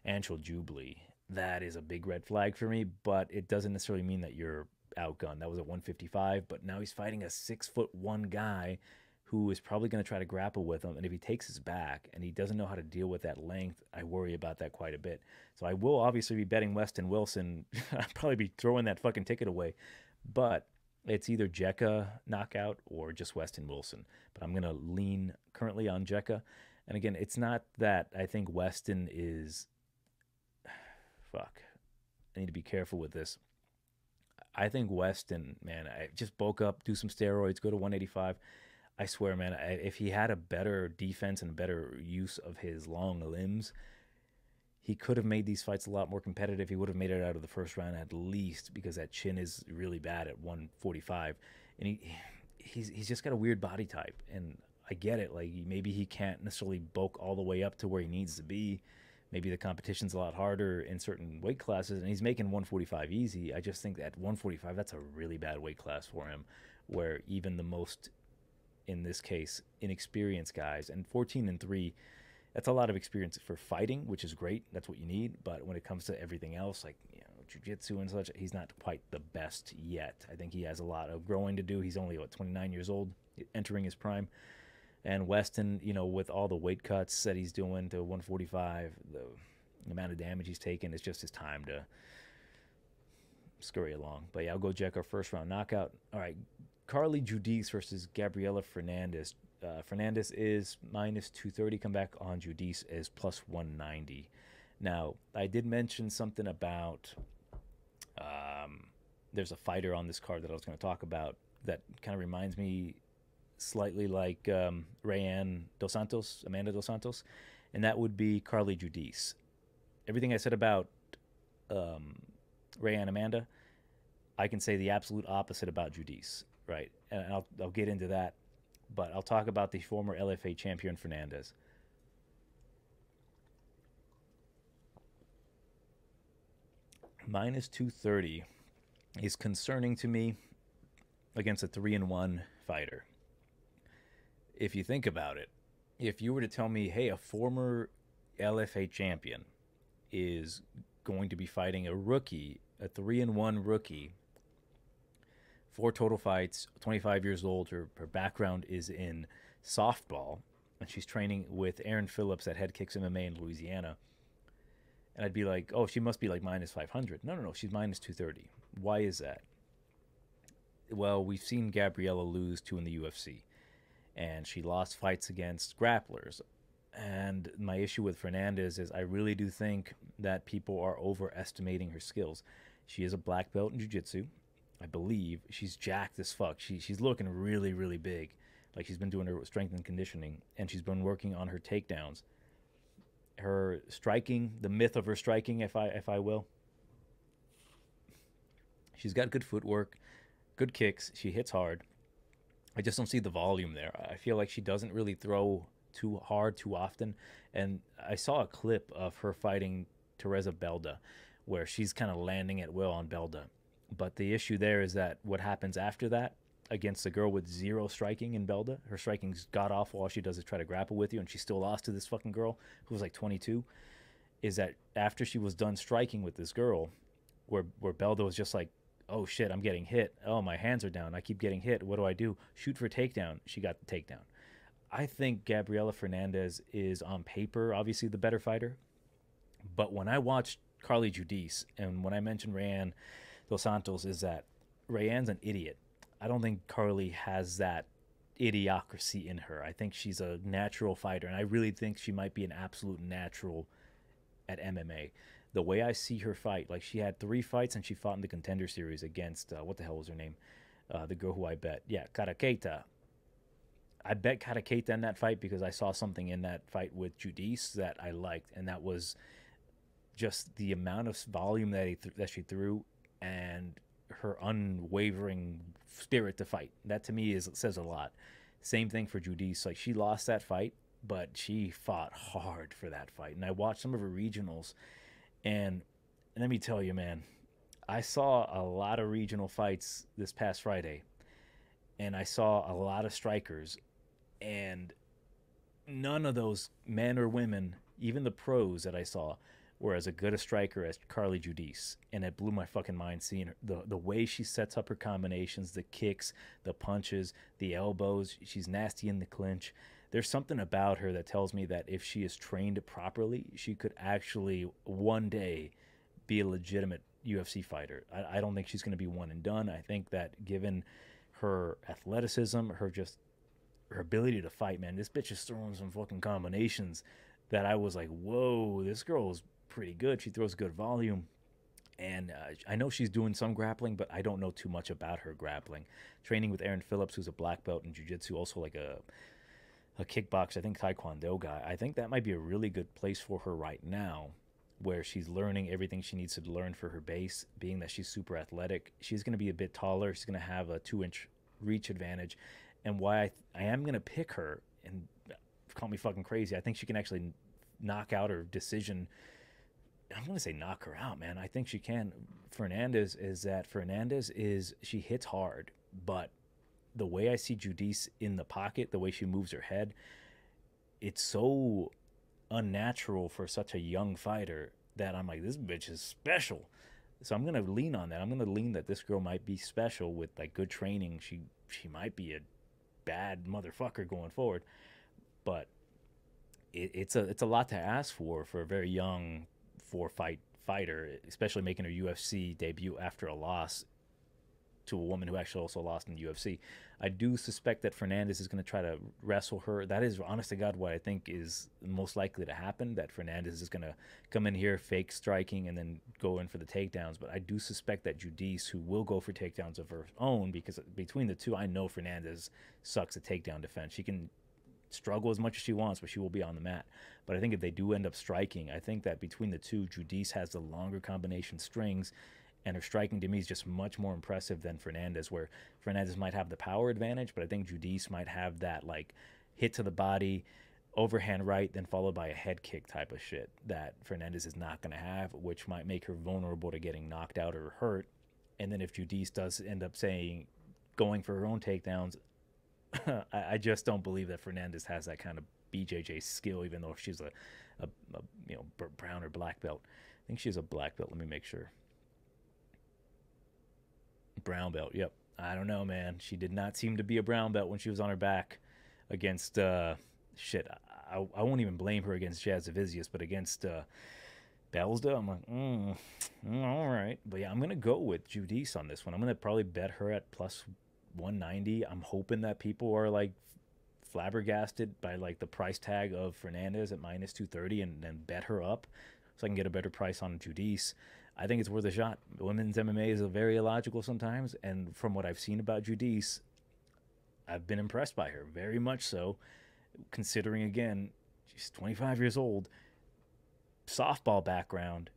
Anshul Jubilee, that is a big red flag for me, but it doesn't necessarily mean that you're outgunned. That was at 155, but now he's fighting a 6'1" guy who is probably going to try to grapple with him. And if he takes his back and he doesn't know how to deal with that length, I worry about that quite a bit. So I will obviously be betting Weston Wilson. I'll probably be throwing that fucking ticket away. But it's either Jekka knockout or just Weston Wilson. But I'm going to lean currently on Jekka. And again, it's not that I think Weston is... Fuck. I need to be careful with this. I think Weston, man, I just bulk up, do some steroids, go to 185. I swear, man, if he had a better defense and a better use of his long limbs, he could have made these fights a lot more competitive. He would have made it out of the first round at least, because that chin is really bad at 145, and he's just got a weird body type. And I get it. Like, maybe he can't necessarily bulk all the way up to where he needs to be. Maybe the competition's a lot harder in certain weight classes, and he's making 145 easy. I just think that 145, that's a really bad weight class for him, where even the most, in this case, inexperienced guys, and 14-3, that's a lot of experience for fighting, which is great. That's what you need. But when it comes to everything else, like, jiu-jitsu and such, he's not quite the best yet. I think he has a lot of growing to do. He's only, 29 years old, entering his prime. And Weston, with all the weight cuts that he's doing to 145, the amount of damage he's taken, it's just his time to scurry along. But yeah, I'll go check our first round knockout. All right, Carly Judice versus Gabriela Fernandes. Fernandes is minus 230. Come back on Judice is plus 190. Now, I did mention something about there's a fighter on this card that I was going to talk about that kind of reminds me slightly like Amanda Dos Santos, and that would be Carly Judice. Everything I said about Amanda, I can say the absolute opposite about Judice, right? And I'll get into that, but I'll talk about the former LFA champion Fernandes. Minus 230 is concerning to me against a 3-1 fighter. If you think about it, if you were to tell me, hey, a former LFA champion is going to be fighting a rookie, a 3-1 rookie, 4 total fights, 25 years old, her background is in softball, and she's training with Aaron Phillips at Head Kicks MMA in Louisiana, and I'd be like, oh, she must be like minus 500. No, she's minus 230. Why is that? Well, we've seen Gabriela lose 2 in the UFC, and she lost fights against grapplers. And my issue with Fernandes is I really do think that people are overestimating her skills. She is a black belt in jiu-jitsu, I believe. She's jacked as fuck. She's looking really, really big. Like, she's been doing her strength and conditioning, and she's been working on her takedowns. Her striking, the myth of her striking, if I will. She's got good footwork, good kicks. She hits hard. I just don't see the volume there. I feel like she doesn't really throw too hard too often. And I saw a clip of her fighting Teresa Belda, where she's kind of landing at will on Belda. But the issue there is that what happens after that against a girl with 0 striking in Belda, her striking's god awful. All she does is try to grapple with you, and she still lost to this fucking girl who was like 22, is that after she was done striking with this girl, where Belda was just like, oh shit, I'm getting hit. Oh, my hands are down. I keep getting hit. What do I do? Shoot for a takedown. She got the takedown. I think Gabriela Fernandes is on paper obviously the better fighter. But when I watched Carly Judice, and when I mentioned Rayanne Dos Santos, is that Rayanne's an idiot. I don't think Carly has that idiocracy in her. I think she's a natural fighter, and I really think she might be an absolute natural at MMA. The way I see her fight, like, she had 3 fights and she fought in the Contender Series against, what the hell was her name? The girl who I bet. Yeah, Karakeita. I bet Karakeita in that fight because I saw something in that fight with Judice that I liked, and that was just the amount of volume that she threw and her unwavering spirit to fight. That to me says a lot. Same thing for Judice. Like, she lost that fight, but she fought hard for that fight. And I watched some of her regionals, and let me tell you, man, I saw a lot of regional fights this past Friday, and I saw a lot of strikers, and none of those men or women, even the pros that I saw, were as good a striker as Carly Judice. And it blew my fucking mind seeing her. The way she sets up her combinations, the kicks, the punches, the elbows. She's nasty in the clinch. There's something about her that tells me that if she is trained properly, she could actually one day be a legitimate UFC fighter. I don't think she's going to be one and done. I think that given her athleticism, her ability to fight, man, this bitch is throwing some fucking combinations that I was like, whoa, this girl is pretty good. She throws good volume. And I know she's doing some grappling, but I don't know too much about her grappling. Training with Aaron Phillips, who's a black belt in jiu-jitsu, also like a kickboxer, I think taekwondo guy. I think that might be a really good place for her right now, where she's learning everything she needs to learn for her base, being that she's super athletic. She's going to be a bit taller. She's going to have a 2-inch reach advantage. And why I am going to pick her, and call me fucking crazy, I think she can actually knock out or decision. I'm going to say knock her out, man. I think she can. Fernandes is she hits hard, but the way I see Judice in the pocket, the way she moves her head, it's so unnatural for such a young fighter that I'm like, this bitch is special. So I'm going to lean on that. I'm going to lean that this girl might be special with like good training. She might be a bad motherfucker going forward, but it's a lot to ask for a very young fighter, especially making her UFC debut after a loss to a woman who actually also lost in the UFC. I do suspect that Fernandes is going to try to wrestle her. That is, honest to God, what I think is most likely to happen, that Fernandes is going to come in here, fake striking, and then go in for the takedowns. But I do suspect that Judice, who will go for takedowns of her own, because between the two, I know Fernandes sucks at takedown defense. She can struggle as much as she wants, but she will be on the mat. But I think if they do end up striking, I think that between the two, Judice has the longer combination strings, and her striking to me is just much more impressive than Fernandes, where Fernandes might have the power advantage, but I think Judice might have that like hit to the body, overhand right, then followed by a head kick type of shit that Fernandes is not going to have, which might make her vulnerable to getting knocked out or hurt. And then if Judice does end up going for her own takedowns, I just don't believe that Fernandes has that kind of BJJ skill, even though she's a brown or black belt. I think she's a black belt. Let me make sure. Brown belt. Yep. I don't know, man. She did not seem to be a brown belt when she was on her back against shit. I won't even blame her against Jasovicius, but against Belsda, I'm like, all right. But yeah, I'm gonna go with Judice on this one. I'm gonna probably bet her at plus 190. I'm hoping that people are like flabbergasted by like the price tag of Fernandes at minus 230 and then bet her up so I can get a better price on Judice. I think it's worth a shot. Women's MMA is very illogical sometimes, and from what I've seen about Judice, I've been impressed by her, very much so, considering, again, she's 25 years old, softball background,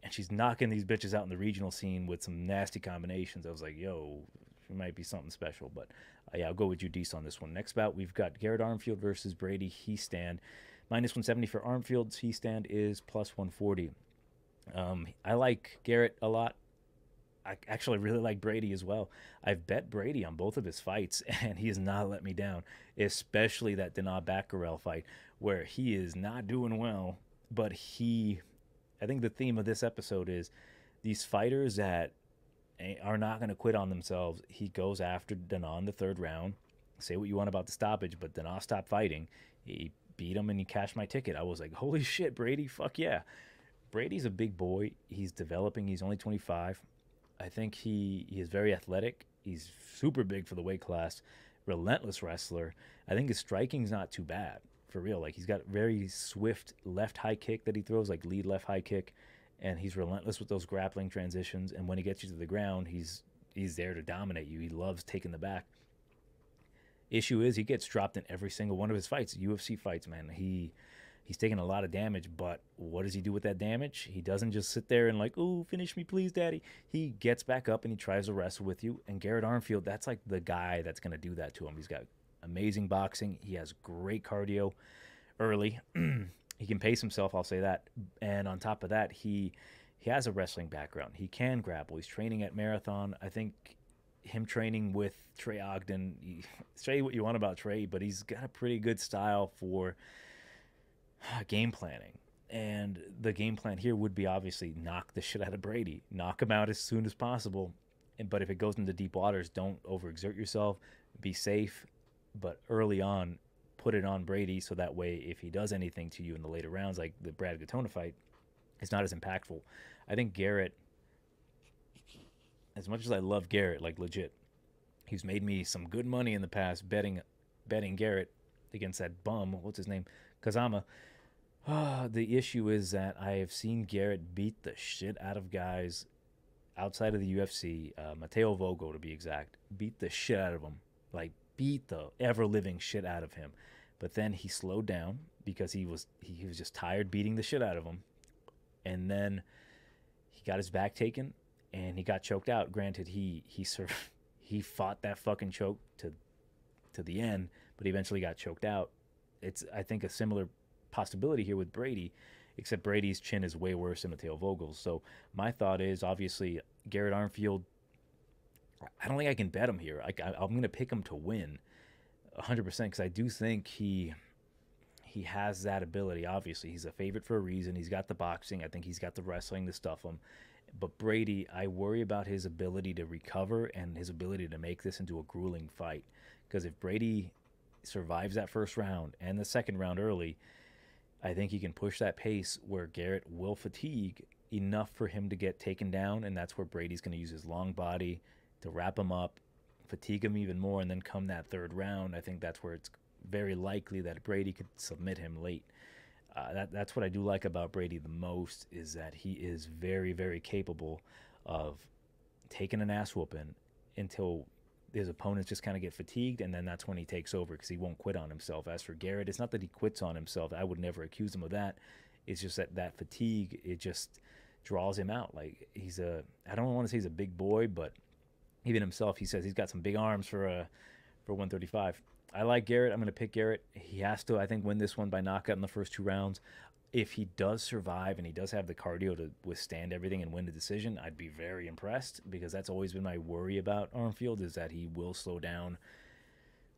and she's knocking these bitches out in the regional scene with some nasty combinations. I was like, yo, she might be something special, but yeah, I'll go with Judice on this one. Next bout, we've got Garrett Armfield versus Brady. He stand minus 170 for Armfield. He stand is plus 140. I like Garrett a lot. I actually really like Brady as well. I've bet Brady on both of his fights, and he has not let me down, especially that Denard Bakkarel fight, where he is not doing well, but I think the theme of this episode is these fighters that are not going to quit on themselves. He goes after Denard in the third round. Say what you want about the stoppage, but Denard stopped fighting. He beat him, and he cashed my ticket. I was like, holy shit, Brady, fuck yeah. Brady's a big boy. He's developing. He's only 25. I think he is very athletic. He's super big for the weight class. Relentless wrestler. I think his striking's not too bad, for real. Like, he's got very swift left high kick that he throws, like lead left high kick, and he's relentless with those grappling transitions. And when he gets you to the ground, he's there to dominate you. He loves taking the back. Issue is he gets dropped in every single one of his fights, UFC fights, man. He's taking a lot of damage, but what does he do with that damage? He doesn't just sit there and like, oh, finish me, please, daddy. He gets back up and he tries to wrestle with you. And Garrett Armfield, that's like the guy that's going to do that to him. He's got amazing boxing. He has great cardio early. He can pace himself, I'll say that. And on top of that, he has a wrestling background. He can grapple. He's training at Marathon. I think him training with Trey Ogden, say what you want about Trey, but he's got a pretty good style for game planning. And the game plan here would be obviously knock the shit out of Brady, knock him out as soon as possible. But if it goes into deep waters, don't overexert yourself, be safe, but early on put it on Brady, so that way if he does anything to you in the later rounds, like the Brad Gatona fight, it's not as impactful. I think Garrett, as much as I love Garrett, like legit, he's made me some good money in the past betting Garrett against that bum, what's his name, Kazama. The issue is that I have seen Garrett beat the shit out of guys outside of the UFC, Mateo Vogel to be exact, beat the shit out of him. Like, beat the ever living shit out of him. But then he slowed down because he was just tired beating the shit out of him. And then he got his back taken and he got choked out. Granted, he fought that fucking choke to the end, but he eventually got choked out. It's, I think, a similar possibility here with Brady, except Brady's chin is way worse than Mateo Vogel's. So my thought is, obviously, Garrett Armfield, I don't think I can bet him here. I'm going to pick him to win 100% because I do think he has that ability. Obviously, he's a favorite for a reason. He's got the boxing. I think he's got the wrestling to stuff him. But Brady, I worry about his ability to recover and his ability to make this into a grueling fight. Because if Brady survives that first round and the second round early, I think he can push that pace where Garrett will fatigue enough for him to get taken down, and that's where Brady's going to use his long body to wrap him up, fatigue him even more, and then come that third round, I think that's where it's very likely that Brady could submit him late. That's what I do like about Brady the most, is that he is very, very capable of taking an ass whooping until his opponents just kind of get fatigued, and then that's when he takes over because he won't quit on himself. As for Garrett, it's not that he quits on himself. I would never accuse him of that. It's just that fatigue, it just draws him out. Like, I don't want to say he's a big boy, but even himself, he says he's got some big arms for 135. I like Garrett. I'm going to pick Garrett. He has to, I think, win this one by knockout in the first 2 rounds. If he does survive and he does have the cardio to withstand everything and win the decision, I'd be very impressed, because that's always been my worry about Armfield, is that he will slow down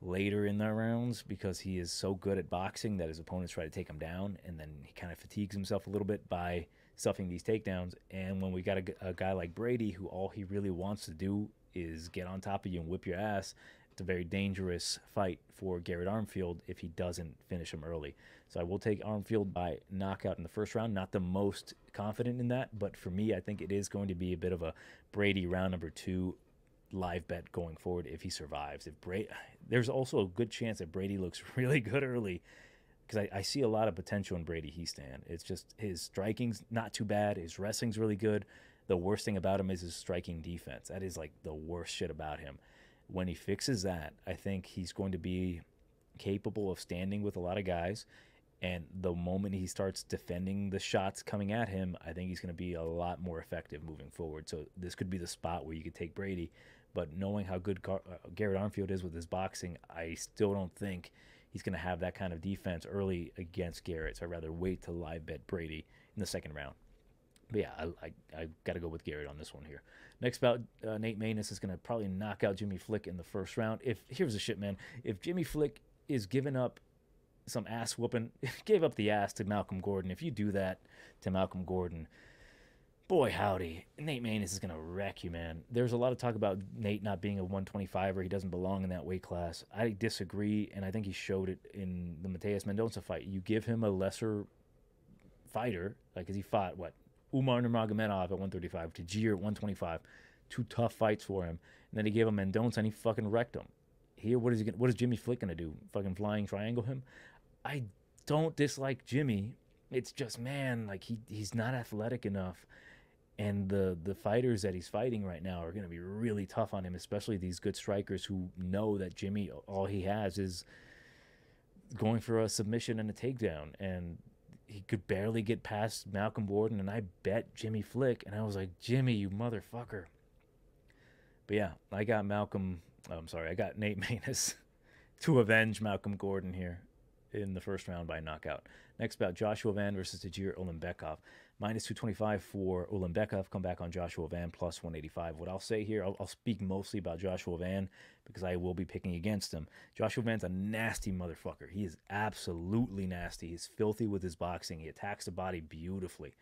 later in the rounds because he is so good at boxing that his opponents try to take him down, and then he kind of fatigues himself a little bit by stuffing these takedowns. And when we got a guy like Brady, who all he really wants to do is get on top of you and whip your ass, it's a very dangerous fight for Garrett Armfield if he doesn't finish him early. So I will take Armfield by knockout in the first round. Not the most confident in that, but for me, I think it is going to be a bit of a Brady round number 2 live bet going forward if he survives. There's also a good chance that Brady looks really good early, because I see a lot of potential in Brady Heastan. It's just his striking's not too bad. His wrestling's really good. The worst thing about him is his striking defense. That is like the worst shit about him. When he fixes that, I think he's going to be capable of standing with a lot of guys. And the moment he starts defending the shots coming at him, I think he's going to be a lot more effective moving forward. So this could be the spot where you could take Brady. But knowing how good Garrett Armfield is with his boxing, I still don't think he's going to have that kind of defense early against Garrett. So I'd rather wait to live bet Brady in the second round. But yeah, I got to go with Garrett on this one here. Next bout, Nate Maness is going to probably knock out Jimmy Flick in the first round. Here's the shit, man. If Jimmy Flick is giving up some ass whooping, gave up the ass to Malcolm Gordon, if you do that to Malcolm Gordon, boy howdy, Nate Maness is going to wreck you, man. There's a lot of talk about Nate not being a 125er. He doesn't belong in that weight class. I disagree, and I think he showed it in the Mateus Mendonça fight. You give him a lesser fighter, like, because he fought, Umar Nurmagomedov at 135, Tajir at 125, 2 tough fights for him, and then he gave him Mendonça and he fucking wrecked him. Here, what is Jimmy Flick gonna do? Fucking flying triangle him? I don't dislike Jimmy. It's just, man, like, he's not athletic enough, and the fighters that he's fighting right now are gonna be really tough on him, especially these good strikers who know that Jimmy, all he has is going for a submission and a takedown, and he could barely get past Malcolm Gordon, and I bet Jimmy Flick, and I was like, Jimmy, you motherfucker. But yeah, I got Nate Maness to avenge Malcolm Gordon here in the first round by knockout. Next bout, Joshua Van versus Tajir Ulanbekov. Minus 225 for Ulanbekov. Come back on Joshua Van plus 185. What I'll say here, I'll speak mostly about Joshua Van because I will be picking against him. Joshua Van's a nasty motherfucker. He is absolutely nasty. He's filthy with his boxing. He attacks the body beautifully.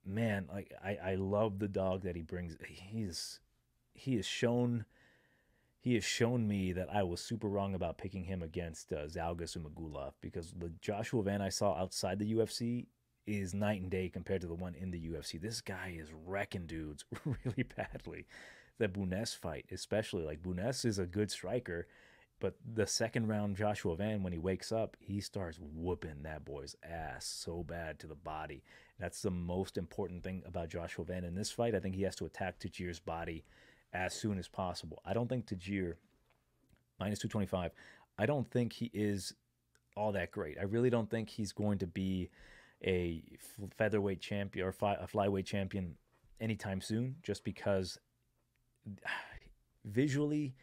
Man, like, I love the dog that he brings. He has shown me that I was super wrong about picking him against Zhalgas Umagulov, because the Joshua Van I saw outside the UFC is night and day compared to the one in the UFC. This guy is wrecking dudes really badly. The Buness fight, especially, like, Buness is a good striker, But the second round, Joshua Van, when he wakes up, he starts whooping that boy's ass so bad to the body. That's the most important thing about Joshua Van in this fight. I think he has to attack Tagir's body as soon as possible. I don't think Tagir, minus 225, I don't think he is all that great. I really don't think he's going to be a featherweight champion or a flyweight champion anytime soon, just because visually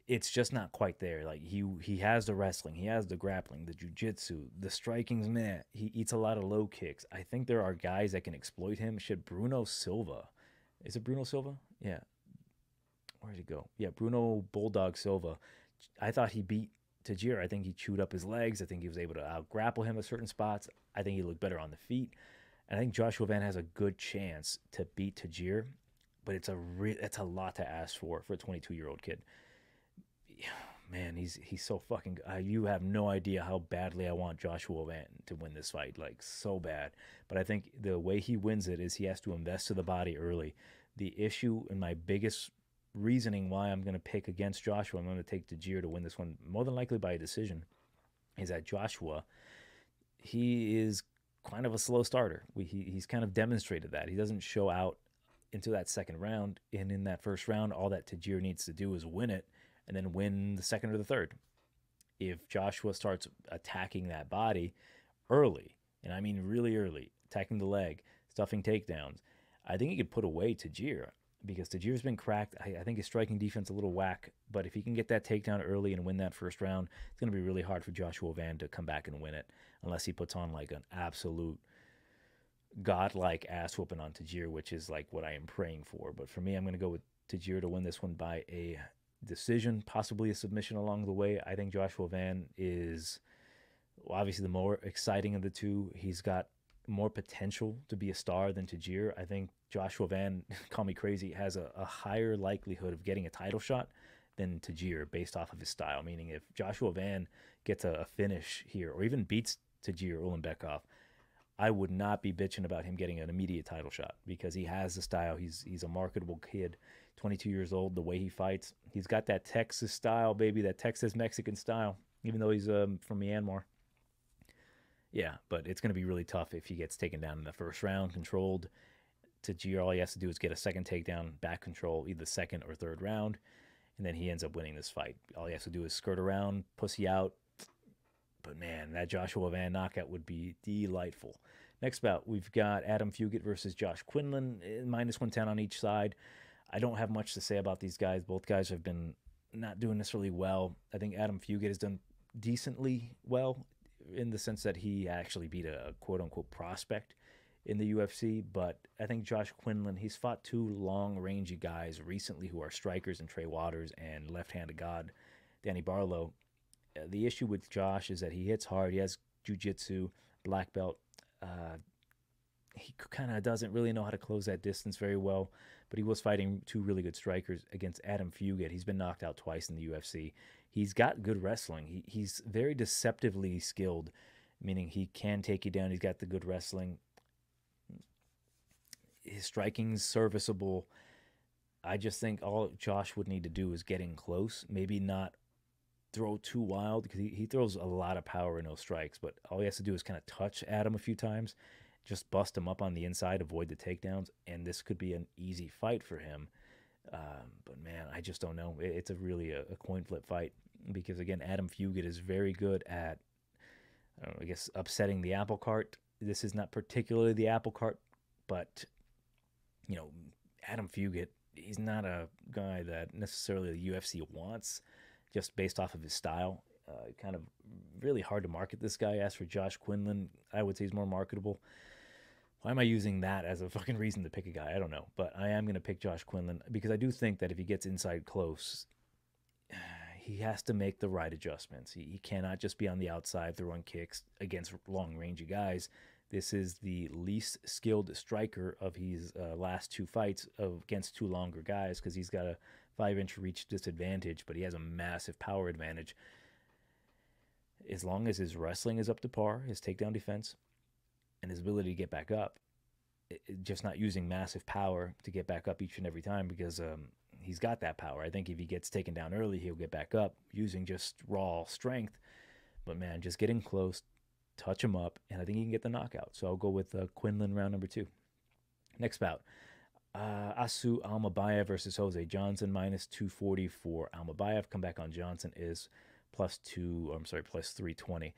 it's just not quite there. Like he has the wrestling, he has the grappling, the jiu-jitsu, the striking's meh. He eats a lot of low kicks. I think there are guys that can exploit him. Shit, Bruno Silva. Is it Bruno Silva? Yeah. Where did he go? Yeah, Bruno Bulldog Silva. I thought he beat Tagir. I think he chewed up his legs. I think he was able to out-grapple him at certain spots. I think he looked better on the feet. And I think Joshua Van has a good chance to beat Tagir, but it's a lot to ask for a 22-year-old kid. Man, he's so fucking. You have no idea how badly I want Joshua Van to win this fight, like so bad. But I think the way he wins it is he has to invest to the body early. The issue and my biggest reasoning why I'm going to pick against Joshua, I'm going to take Tagir to win this one, more than likely by a decision, is that Joshua, he is kind of a slow starter. He's kind of demonstrated that. He doesn't show out into that second round, and in that first round, all that Tagir needs to do is win it, and then win the second or the third. If Joshua starts attacking that body early, and I mean really early, attacking the leg, stuffing takedowns, I think he could put away Tagir, because Tagir's been cracked. I think his striking defense a little whack, but if he can get that takedown early and win that first round, it's going to be really hard for Joshua Van to come back and win it, unless he puts on like an absolute godlike ass whooping on Tagir, which is like what I am praying for. But for me, I'm going to go with Tagir to win this one by a decision, possibly a submission along the way. I think Joshua Van is obviously the more exciting of the two. He's got more potential to be a star than Tagir. I think Joshua Van, call me crazy, has a higher likelihood of getting a title shot than Tagir based off of his style. Meaning if Joshua Van gets a finish here or even beats Tagir Ulanbekov, I would not be bitching about him getting an immediate title shot, because he has the style. He's a marketable kid, 22 years old. The way he fights, he's got that Texas style, baby, that Texas Mexican style, even though he's from Myanmar. Yeah, but it's going to be really tough if he gets taken down in the first round, controlled. Tagir, all he has to do is get a second takedown, back control, either second or third round, and then he ends up winning this fight. All he has to do is skirt around, pussy out. But man, that Joshua Van knockout would be delightful. Next bout, we've got Adam Fugitt versus Josh Quinlan, minus 110 on each side. I don't have much to say about these guys. Both guys have been not doing necessarily well. I think Adam Fugitt has done decently well, in the sense that he actually beat a quote-unquote prospect in the UFC. But I think Josh Quinlan, he's fought two long-rangey guys recently who are strikers in Trey Waters and left-handed god Danny Barlow. The issue with Josh is that he hits hard. He has jiu-jitsu, black belt. He kind of doesn't really know how to close that distance very well, but he was fighting two really good strikers against Adam Fugitt. He's been knocked out twice in the UFC. He's got good wrestling. He's very deceptively skilled, meaning he can take you down. He's got the good wrestling. His striking's serviceable. I just think all Josh would need to do is get in close, maybe not throw too wild, because he throws a lot of power in those strikes, but all he has to do is kind of touch Adam a few times, just bust him up on the inside, avoid the takedowns, and this could be an easy fight for him. But man, I just don't know. It's really a coin flip fight, because again, Adam Fugitt is very good at, I guess, upsetting the apple cart. This is not particularly the apple cart, but Adam Fugitt, he's not a guy that necessarily the UFC wants, just based off of his style. Kind of really hard to market this guy. As for Josh Quinlan, I would say he's more marketable. Why am I using that as a fucking reason to pick a guy? I don't know. But I am going to pick Josh Quinlan, because I do think that if he gets inside close, he has to make the right adjustments. He cannot just be on the outside throwing kicks against long-rangey guys. This is the least skilled striker of his last two fights against two longer guys, because he's got a 5-inch reach disadvantage, but he has a massive power advantage. As long as his wrestling is up to par, his takedown defense, and his ability to get back up, just not using massive power to get back up each and every time, because he's got that power. I think if he gets taken down early, he'll get back up using just raw strength. But man, just getting close, touch him up, and I think he can get the knockout. So I'll go with Quinlan round number 2. Next bout, Asu Almabaev versus Jose Johnson, minus 240 for Almabaev. Comeback on Johnson is plus 320.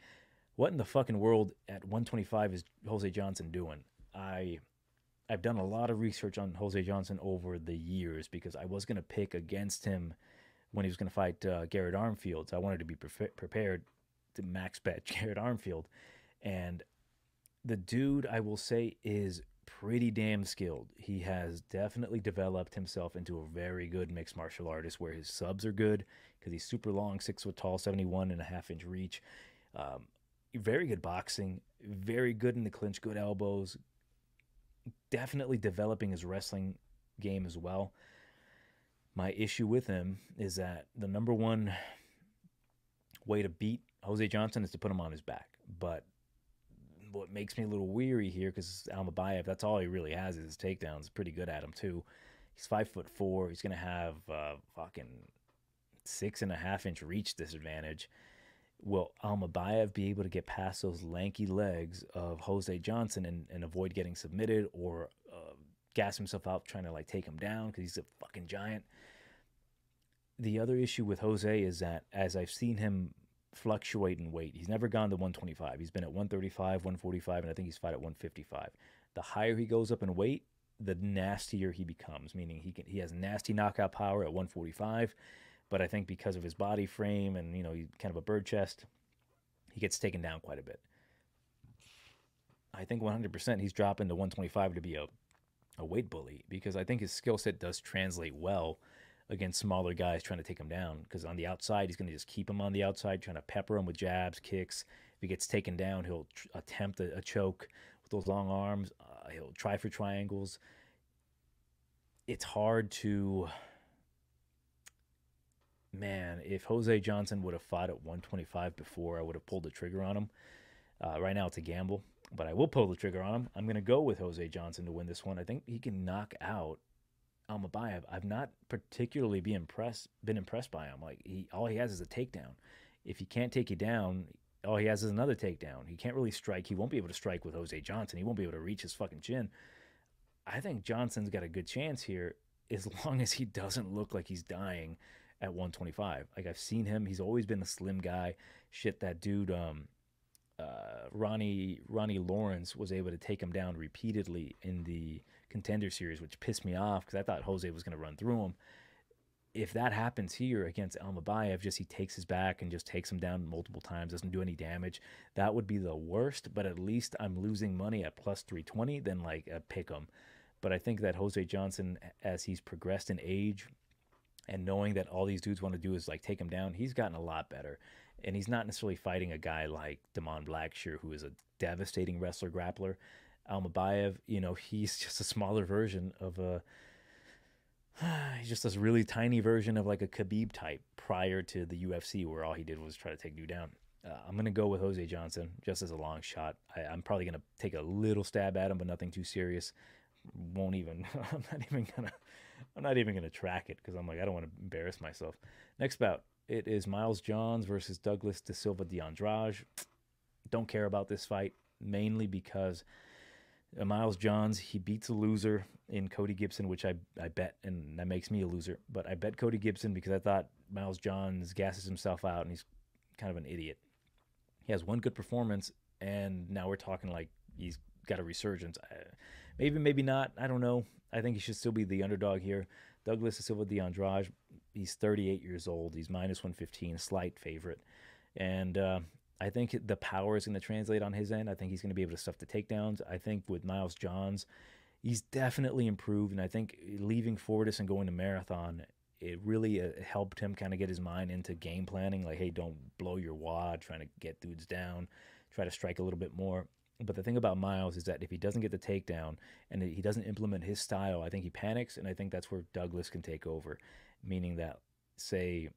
What in the fucking world at 125 is Jose Johnson doing? I've done a lot of research on Jose Johnson over the years because I was going to pick against him when he was going to fight Garrett Armfield. So I wanted to be prepared to max bet Garrett Armfield. And the dude, I will say, is pretty damn skilled. He has definitely developed himself into a very good mixed martial artist where his subs are good because he's super long, 6 foot tall, 71.5-inch reach. Very good boxing, very good in the clinch, good elbows. Definitely developing his wrestling game as well. My issue with him is that the number one way to beat Jose Johnson is to put him on his back. But what makes me a little weary here, because Almabaev, that's all he really has is his takedowns. He's pretty good at them too. He's 5'4". He's gonna have fucking 6.5-inch reach disadvantage. Will Almabaev be able to get past those lanky legs of Jose Johnson and avoid getting submitted or gas himself out trying to like take him down because he's a fucking giant? The other issue with Jose is that as I've seen him fluctuate in weight, he's never gone to 125. He's been at 135, 145, and I think he's fought at 155. The higher he goes up in weight, the nastier he becomes, meaning he has nasty knockout power at 145. But I think because of his body frame and, you know, he's kind of a bird chest, he gets taken down quite a bit. I think 100% he's dropping to 125 to be a weight bully because I think his skill set does translate well against smaller guys trying to take him down because on the outside, he's going to just keep him on the outside, trying to pepper him with jabs, kicks. If he gets taken down, he'll attempt a choke with those long arms. He'll try for triangles. It's hard to... Man, if Jose Johnson would have fought at 125 before, I would have pulled the trigger on him. Right now, it's a gamble, but I will pull the trigger on him. I'm going to go with Jose Johnson to win this one. I think he can knock out Almabaev. I've not particularly been impressed by him. Like all he has is a takedown. If he can't take you down, all he has is another takedown. He can't really strike. He won't be able to strike with Jose Johnson. He won't be able to reach his fucking chin. I think Johnson's got a good chance here as long as he doesn't look like he's dying at 125. Like I've seen him, he's always been a slim guy. Shit, that dude, Ronnie Lawrence was able to take him down repeatedly in the Contender Series, which pissed me off because I thought Jose was going to run through him. If that happens here against Almabaev, just he takes his back and just takes him down multiple times, doesn't do any damage, that would be the worst. But at least I'm losing money at plus 320 than like a pick 'em. But I think that Jose Johnson, as he's progressed in age, and knowing that all these dudes want to do is like take him down, he's gotten a lot better. And he's not necessarily fighting a guy like Damon Blackshear, who is a devastating wrestler grappler. Almabaev, you know, he's just a smaller version of he's just this really tiny version of like a Khabib type prior to the UFC, where all he did was try to take you down. I'm going to go with Jose Johnson just as a long shot. I'm probably going to take a little stab at him, but nothing too serious. I'm not even gonna track it because I'm like, I don't want to embarrass myself. Next bout, it is Miles Johns versus Douglas da Silva de Andrade. Don't care about this fight mainly because Miles Johns, he beats a loser in Cody Gibson, which I bet, and that makes me a loser. But I bet Cody Gibson because I thought Miles Johns gasses himself out and he's kind of an idiot. He has one good performance, and now we're talking like he's got a resurgence. Maybe not. I don't know. I think he should still be the underdog here. Douglas da Silva de Andrade, he's 38 years old. He's minus 115, slight favorite. And I think the power is going to translate on his end. I think he's going to be able to stuff the takedowns. I think with Miles Johns, he's definitely improved. And I think leaving Fortis and going to Marathon, it really helped him kind of get his mind into game planning. Like, hey, don't blow your wad, trying to get dudes down, try to strike a little bit more. But the thing about Miles is that if he doesn't get the takedown and he doesn't implement his style, I think he panics, and I think that's where Douglas can take over. Meaning that, say,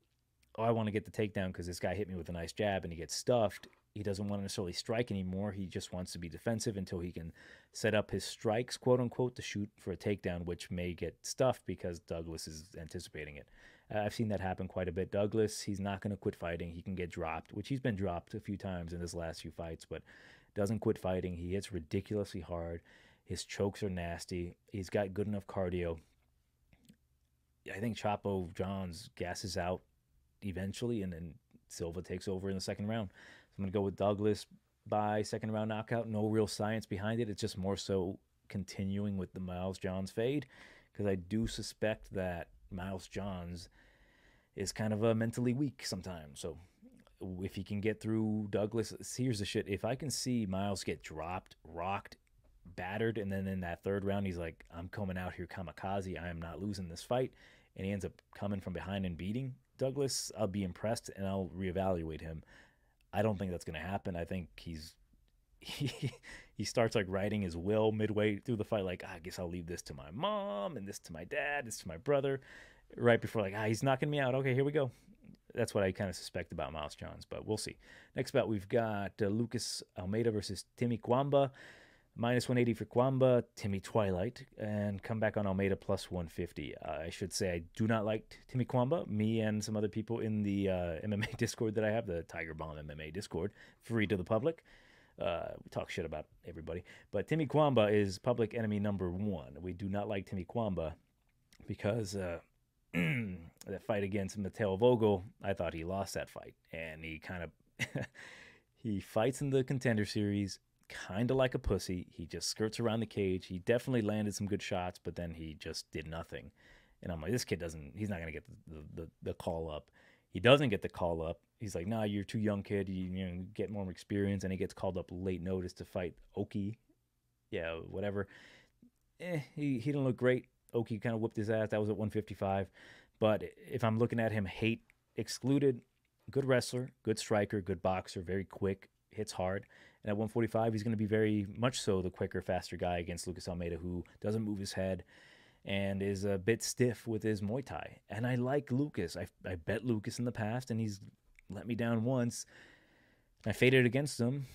oh, I want to get the takedown because this guy hit me with a nice jab and he gets stuffed. He doesn't want to necessarily strike anymore. He just wants to be defensive until he can set up his strikes, quote unquote, to shoot for a takedown, which may get stuffed because Douglas is anticipating it. I've seen that happen quite a bit. Douglas, he's not going to quit fighting. He can get dropped, which he's been dropped a few times in his last few fights, but doesn't quit fighting. He hits ridiculously hard. His chokes are nasty. He's got good enough cardio. I think Chapo Johns gasses out eventually, and then Silva takes over in the second round. So I'm going to go with Douglas by second round knockout. No real science behind it. It's just more so continuing with the Miles Johns fade, because I do suspect that Miles Johns is kind of mentally weak sometimes. So if he can get through Douglas, here's the shit. If I can see Miles get dropped, rocked, battered, and then in that third round he's like, I'm coming out here kamikaze, I am not losing this fight, and he ends up coming from behind and beating Douglas, I'll be impressed and I'll reevaluate him. I don't think that's going to happen. I think he starts like writing his will midway through the fight, like, I guess I'll leave this to my mom and this to my dad, this to my brother, right before, like, he's knocking me out, okay, here we go. That's what I kind of suspect about Miles Johns, but we'll see. Next bout, we've got Lucas Almeida versus Timmy Cuamba. Minus 180 for Cuamba, Timmy Twilight, and come back on Almeida plus 150. I should say I do not like Timmy Cuamba. Me and some other people in the MMA Discord that I have, the TigerBomb MMA Discord, free to the public. We talk shit about everybody. But Timmy Cuamba is public enemy number 1. We do not like Timmy Cuamba because that fight against Mateo Vogel, I thought he lost that fight. And he kind of he fights in the Contender Series kind of like a pussy. He just skirts around the cage. He definitely landed some good shots, but then he just did nothing. And I'm like, this kid he's not going to get the call up. He doesn't get the call up. He's like, nah, you're too young, kid. You get more experience. And he gets called up late notice to fight Oki. Yeah, whatever. He didn't look great. Oki kind of whooped his ass. That was at 155. But if I'm looking at him, hate excluded, good wrestler, good striker, good boxer, very quick, hits hard. And at 145, he's going to be very much so the quicker, faster guy against Lucas Almeida, who doesn't move his head and is a bit stiff with his Muay Thai. And I like Lucas. I bet Lucas in the past, and he's let me down once. I faded against him,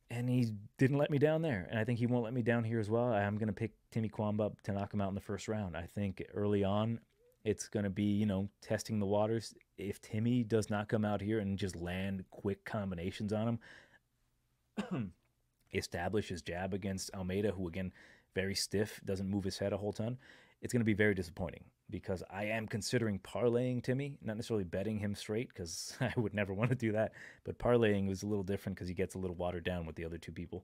and he didn't let me down there. And I think he won't let me down here as well. I'm going to pick Timmy Cuamba to knock him out in the first round. I think early on, it's going to be, testing the waters. If Timmy does not come out here and just land quick combinations on him, establish his jab against Almeida, who, again, very stiff, doesn't move his head a whole ton, it's going to be very disappointing, because I am considering parlaying Timmy, not necessarily betting him straight, because I would never want to do that, but parlaying was a little different because he gets a little watered down with the other two people,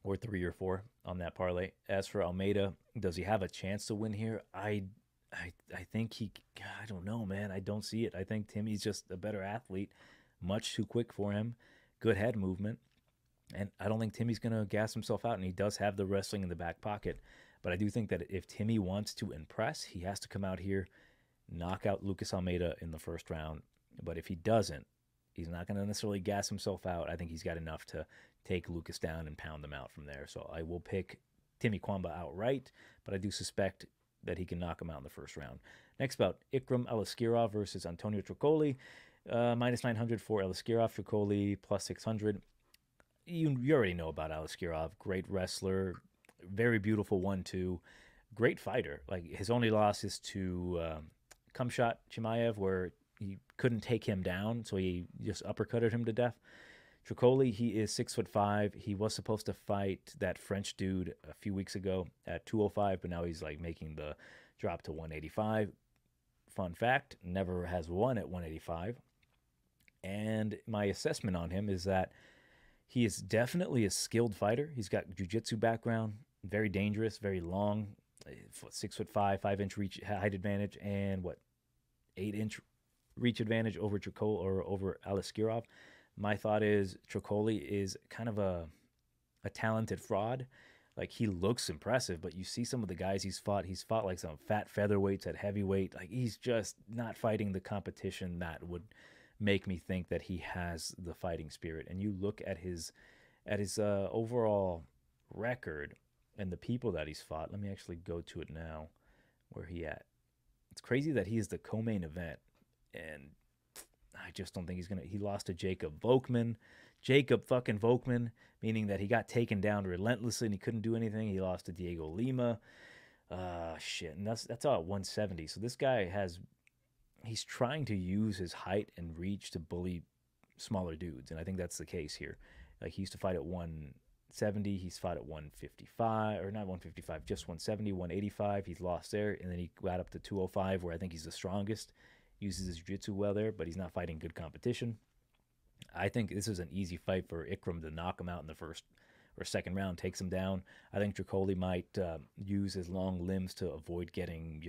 or 3 or 4 on that parlay. As for Almeida, does he have a chance to win here? I think I don't know, man. I don't see it. I think Timmy's just a better athlete, much too quick for him, good head movement, and I don't think Timmy's going to gas himself out, and he does have the wrestling in the back pocket. But I do think that if Timmy wants to impress, he has to come out here, knock out Lucas Almeida in the first round. But if he doesn't, he's not going to necessarily gas himself out. I think he's got enough to take Lucas down and pound him out from there. So I will pick Timmy Cuamba outright, but I do suspect that he can knock him out in the first round. Next bout, Ikram Aliskerov versus Antonio Trocoli. Minus 900 for Aliskerov, Trocoli plus 600. You already know about Aliskerov. Great wrestler, very beautiful 1-2, great fighter. Like, his only loss is to Khamzat Chimaev, where he couldn't take him down, so he just uppercutted him to death. Trocoli, he is 6'5". He was supposed to fight that French dude a few weeks ago at 205, but now he's like making the drop to 185. Fun fact, never has won at 185. And my assessment on him is that he is definitely a skilled fighter. He's got jiu-jitsu background, very dangerous, very long, 6'5", 5-inch reach height advantage, and 8-inch reach advantage over Trocoli or over Aliskerov. My thought is Trocoli is kind of a talented fraud. Like, he looks impressive, but you see some of the guys he's fought like some fat featherweights at heavyweight. Like, he's just not fighting the competition that would make me think that he has the fighting spirit. And you look at his overall record and the people that he's fought. Let me actually go to it now. Where he at? It's crazy that he is the co-main event, and I just don't think he's gonna. He lost to Jacob Volkman, Jacob fucking Volkman, meaning that he got taken down relentlessly and he couldn't do anything. He lost to Diego Lima. Shit, and that's all at 170. So this guy he's trying to use his height and reach to bully smaller dudes, and I think that's the case here. Like he used to fight at 170, he's fought at 155, or not 155, just 170, 185. He's lost there, and then he got up to 205, where I think he's the strongest. Uses his jiu-jitsu well there, but he's not fighting good competition. I think this is an easy fight for Ikram to knock him out in the first or second round, takes him down. I think Trocoli might use his long limbs to avoid getting,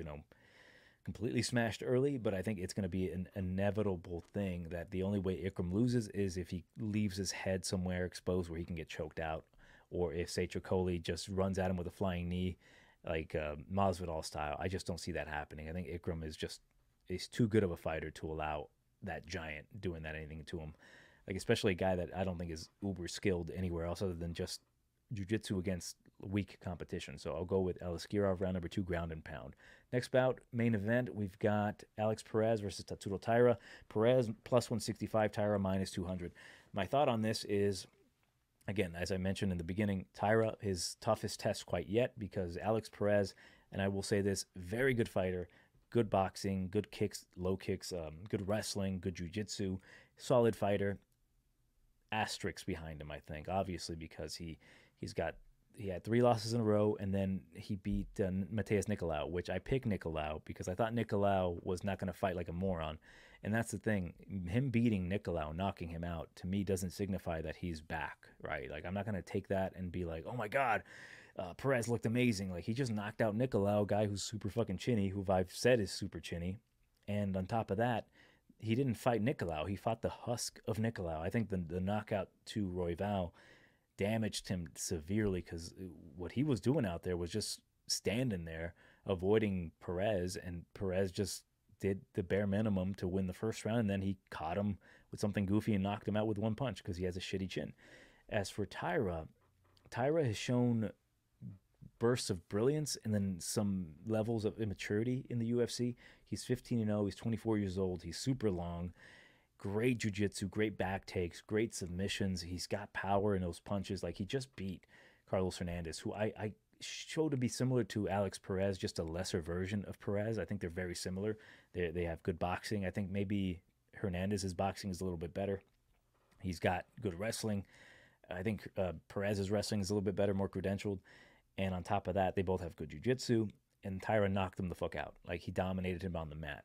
completely smashed early, but I think it's going to be an inevitable thing that the only way Ikram loses is if he leaves his head somewhere exposed where he can get choked out, or if, say, Trocoli just runs at him with a flying knee, like Masvidal style. I just don't see that happening. I think Ikram is too good of a fighter to allow that giant doing that anything to him. Like, especially a guy that I don't think is uber skilled anywhere else other than just jiu-jitsu against weak competition. So I'll go with Aliskerov, round number 2, ground and pound. Next bout, main event, we've got Alex Perez versus Tatsuro Taira. Perez plus 165, Taira minus 200. My thought on this is, again, as I mentioned in the beginning, Taira, his toughest test quite yet, because Alex Perez, and I will say this, very good fighter, good boxing, good kicks, low kicks, good wrestling, good jiu-jitsu, solid fighter. Asterisks behind him, I think, obviously, because he had 3 losses in a row, and then he beat Mateus Nicolau, which I picked Nicolau because I thought Nicolau was not going to fight like a moron. And that's the thing. Him beating Nicolau, knocking him out, to me doesn't signify that he's back, right? Like, I'm not going to take that and be like, oh my God, Perez looked amazing. Like, he just knocked out Nicolau, a guy who's super fucking chinny, who I've said is super chinny. And on top of that, he didn't fight Nicolau. He fought the husk of Nicolau. I think the knockout to Royval damaged him severely, because what he was doing out there was just standing there avoiding Perez, and Perez just did the bare minimum to win the first round, and then he caught him with something goofy and knocked him out with one punch because he has a shitty chin. As for Taira has shown bursts of brilliance and then some levels of immaturity in the UFC. He's 15-0, he's 24 years old, he's super long, great jiu-jitsu, great back takes, great submissions. He's got power in those punches. Like, he just beat Carlos Fernandes, who I show to be similar to Alex Perez, just a lesser version of Perez. I think they're very similar. They have good boxing. I think maybe Hernandez's boxing is a little bit better. He's got good wrestling. I think Perez's wrestling is a little bit better, more credentialed. And on top of that, they both have good jiu-jitsu, and Taira knocked him the fuck out. Like, he dominated him on the mat.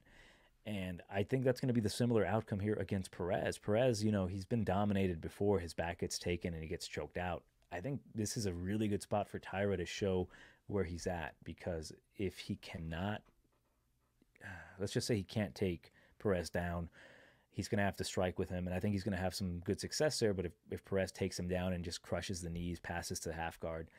And I think that's going to be the similar outcome here against Perez. Perez, he's been dominated before. His back gets taken and he gets choked out. I think this is a really good spot for Taira to show where he's at, because if he cannot, let's just say he can't take Perez down, he's going to have to strike with him, and I think he's going to have some good success there. But if Perez takes him down and just crushes the knees, passes to half guard,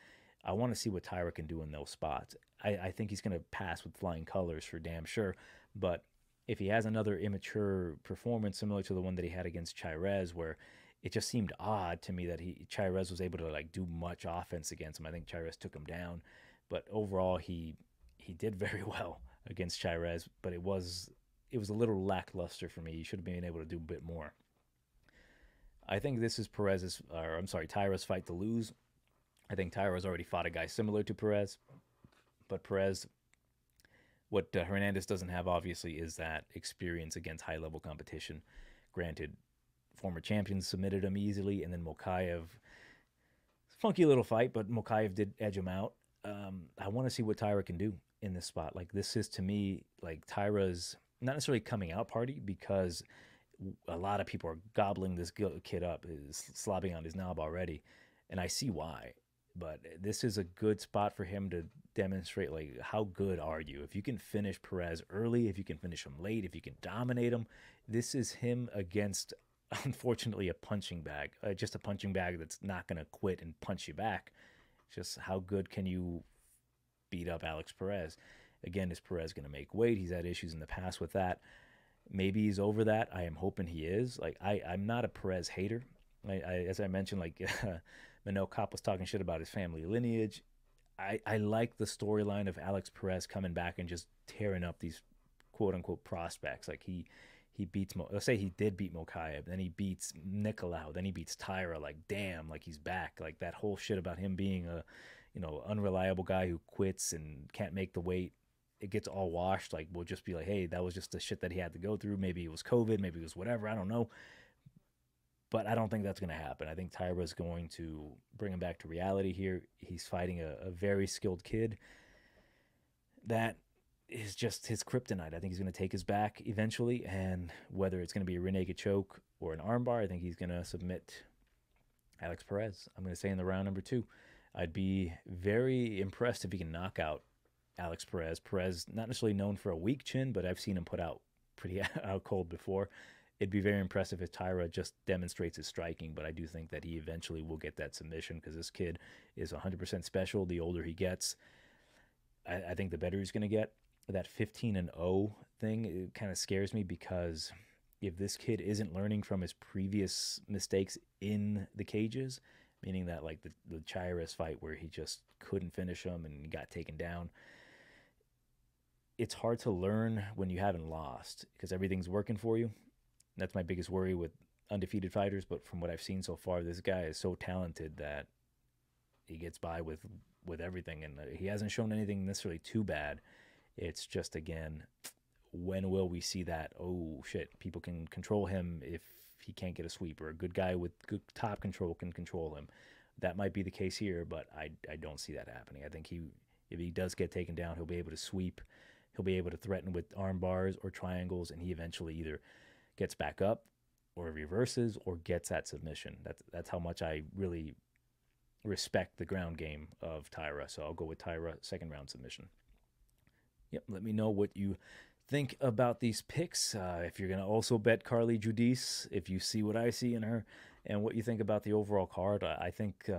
I want to see what Taira can do in those spots. I think he's going to pass with flying colors for damn sure, but if he has another immature performance similar to the one that he had against Chairez, where it just seemed odd to me that Chairez was able to do much offense against him. I think Chairez took him down, but overall he did very well against Chairez, but it was a little lackluster for me. He should have been able to do a bit more. I think this is Taira's fight to lose. I think Taira's already fought a guy similar to Perez, but Perez, what Hernandez doesn't have, obviously, is that experience against high-level competition. Granted, former champions submitted him easily, and then Mokaev, funky little fight, but Mokaev did edge him out. I want to see what Taira can do in this spot. Like, this is, to me, like Taira's not necessarily coming out party, because a lot of people are gobbling this kid up, is slobbing on his knob already, and I see why. But this is a good spot for him to demonstrate, like, how good are you? If you can finish Perez early, if you can finish him late, if you can dominate him, this is him against, unfortunately, a punching bag. Just a punching bag that's not going to quit and punch you back. Just how good can you beat up Alex Perez? Again, is Perez going to make weight? He's had issues in the past with that. Maybe he's over that. I am hoping he is. Like, I'm not a Perez hater. As I mentioned, like, Manel Kopp was talking shit about his family lineage. I like the storyline of Alex Perez coming back and just tearing up these quote unquote prospects. Like he beats let's say he did beat Mokaev, then he beats Nicolau, then he beats Taira. Like damn, like he's back. Like that whole shit about him being a unreliable guy who quits and can't make the weight, it gets all washed. Like we'll just be like, hey, that was just the shit that he had to go through. Maybe it was COVID, maybe it was whatever. I don't know. But I don't think that's going to happen. I think Taira is going to bring him back to reality here. He's fighting a very skilled kid that is just his kryptonite. I think he's going to take his back eventually, and whether it's going to be a rear naked choke or an armbar, I think he's going to submit Alex Perez. I'm going to say in the round number 2. I'd be very impressed if he can knock out Alex Perez. Perez, not necessarily known for a weak chin, but I've seen him put out pretty out cold before. It'd be very impressive if Taira just demonstrates his striking, but I do think that he eventually will get that submission because this kid is 100% special. The older he gets, I think the better he's going to get. That 15-0 thing, it kind of scares me because if this kid isn't learning from his previous mistakes in the cages, meaning that like the Chairis fight where he just couldn't finish him and got taken down, it's hard to learn when you haven't lost because everything's working for you. That's my biggest worry with undefeated fighters, but from what I've seen so far, this guy is so talented that he gets by with everything, and he hasn't shown anything necessarily too bad. It's just, again, when will we see that, oh, shit, people can control him if he can't get a sweep, or a good guy with good top control can control him. That might be the case here, but I don't see that happening. I think if he does get taken down, he'll be able to sweep. He'll be able to threaten with arm bars or triangles, and he eventually either gets back up or reverses or gets that submission. That's how much I really respect the ground game of Taira. So I'll go with Taira, second round submission. Yep, let me know what you think about these picks. If you're going to also bet Carly Judice, if you see what I see in her, and what you think about the overall card. I think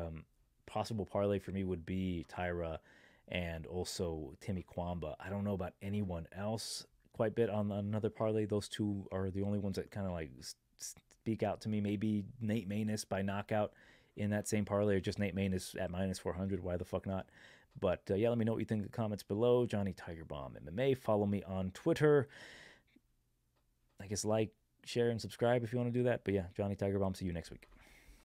possible parlay for me would be Taira and also Timmy Cuamba. I don't know about anyone else quite a bit on another parlay. Those two are the only ones that kind of like speak out to me. Maybe Nate Maness by knockout in that same parlay, or just Nate Maness at minus 400. Why the fuck not? But yeah, let me know what you think in the comments below. Johnny TigerBomb MMA. Follow me on Twitter. I guess like, share, and subscribe if you want to do that. But yeah, Johnny TigerBomb. See you next week.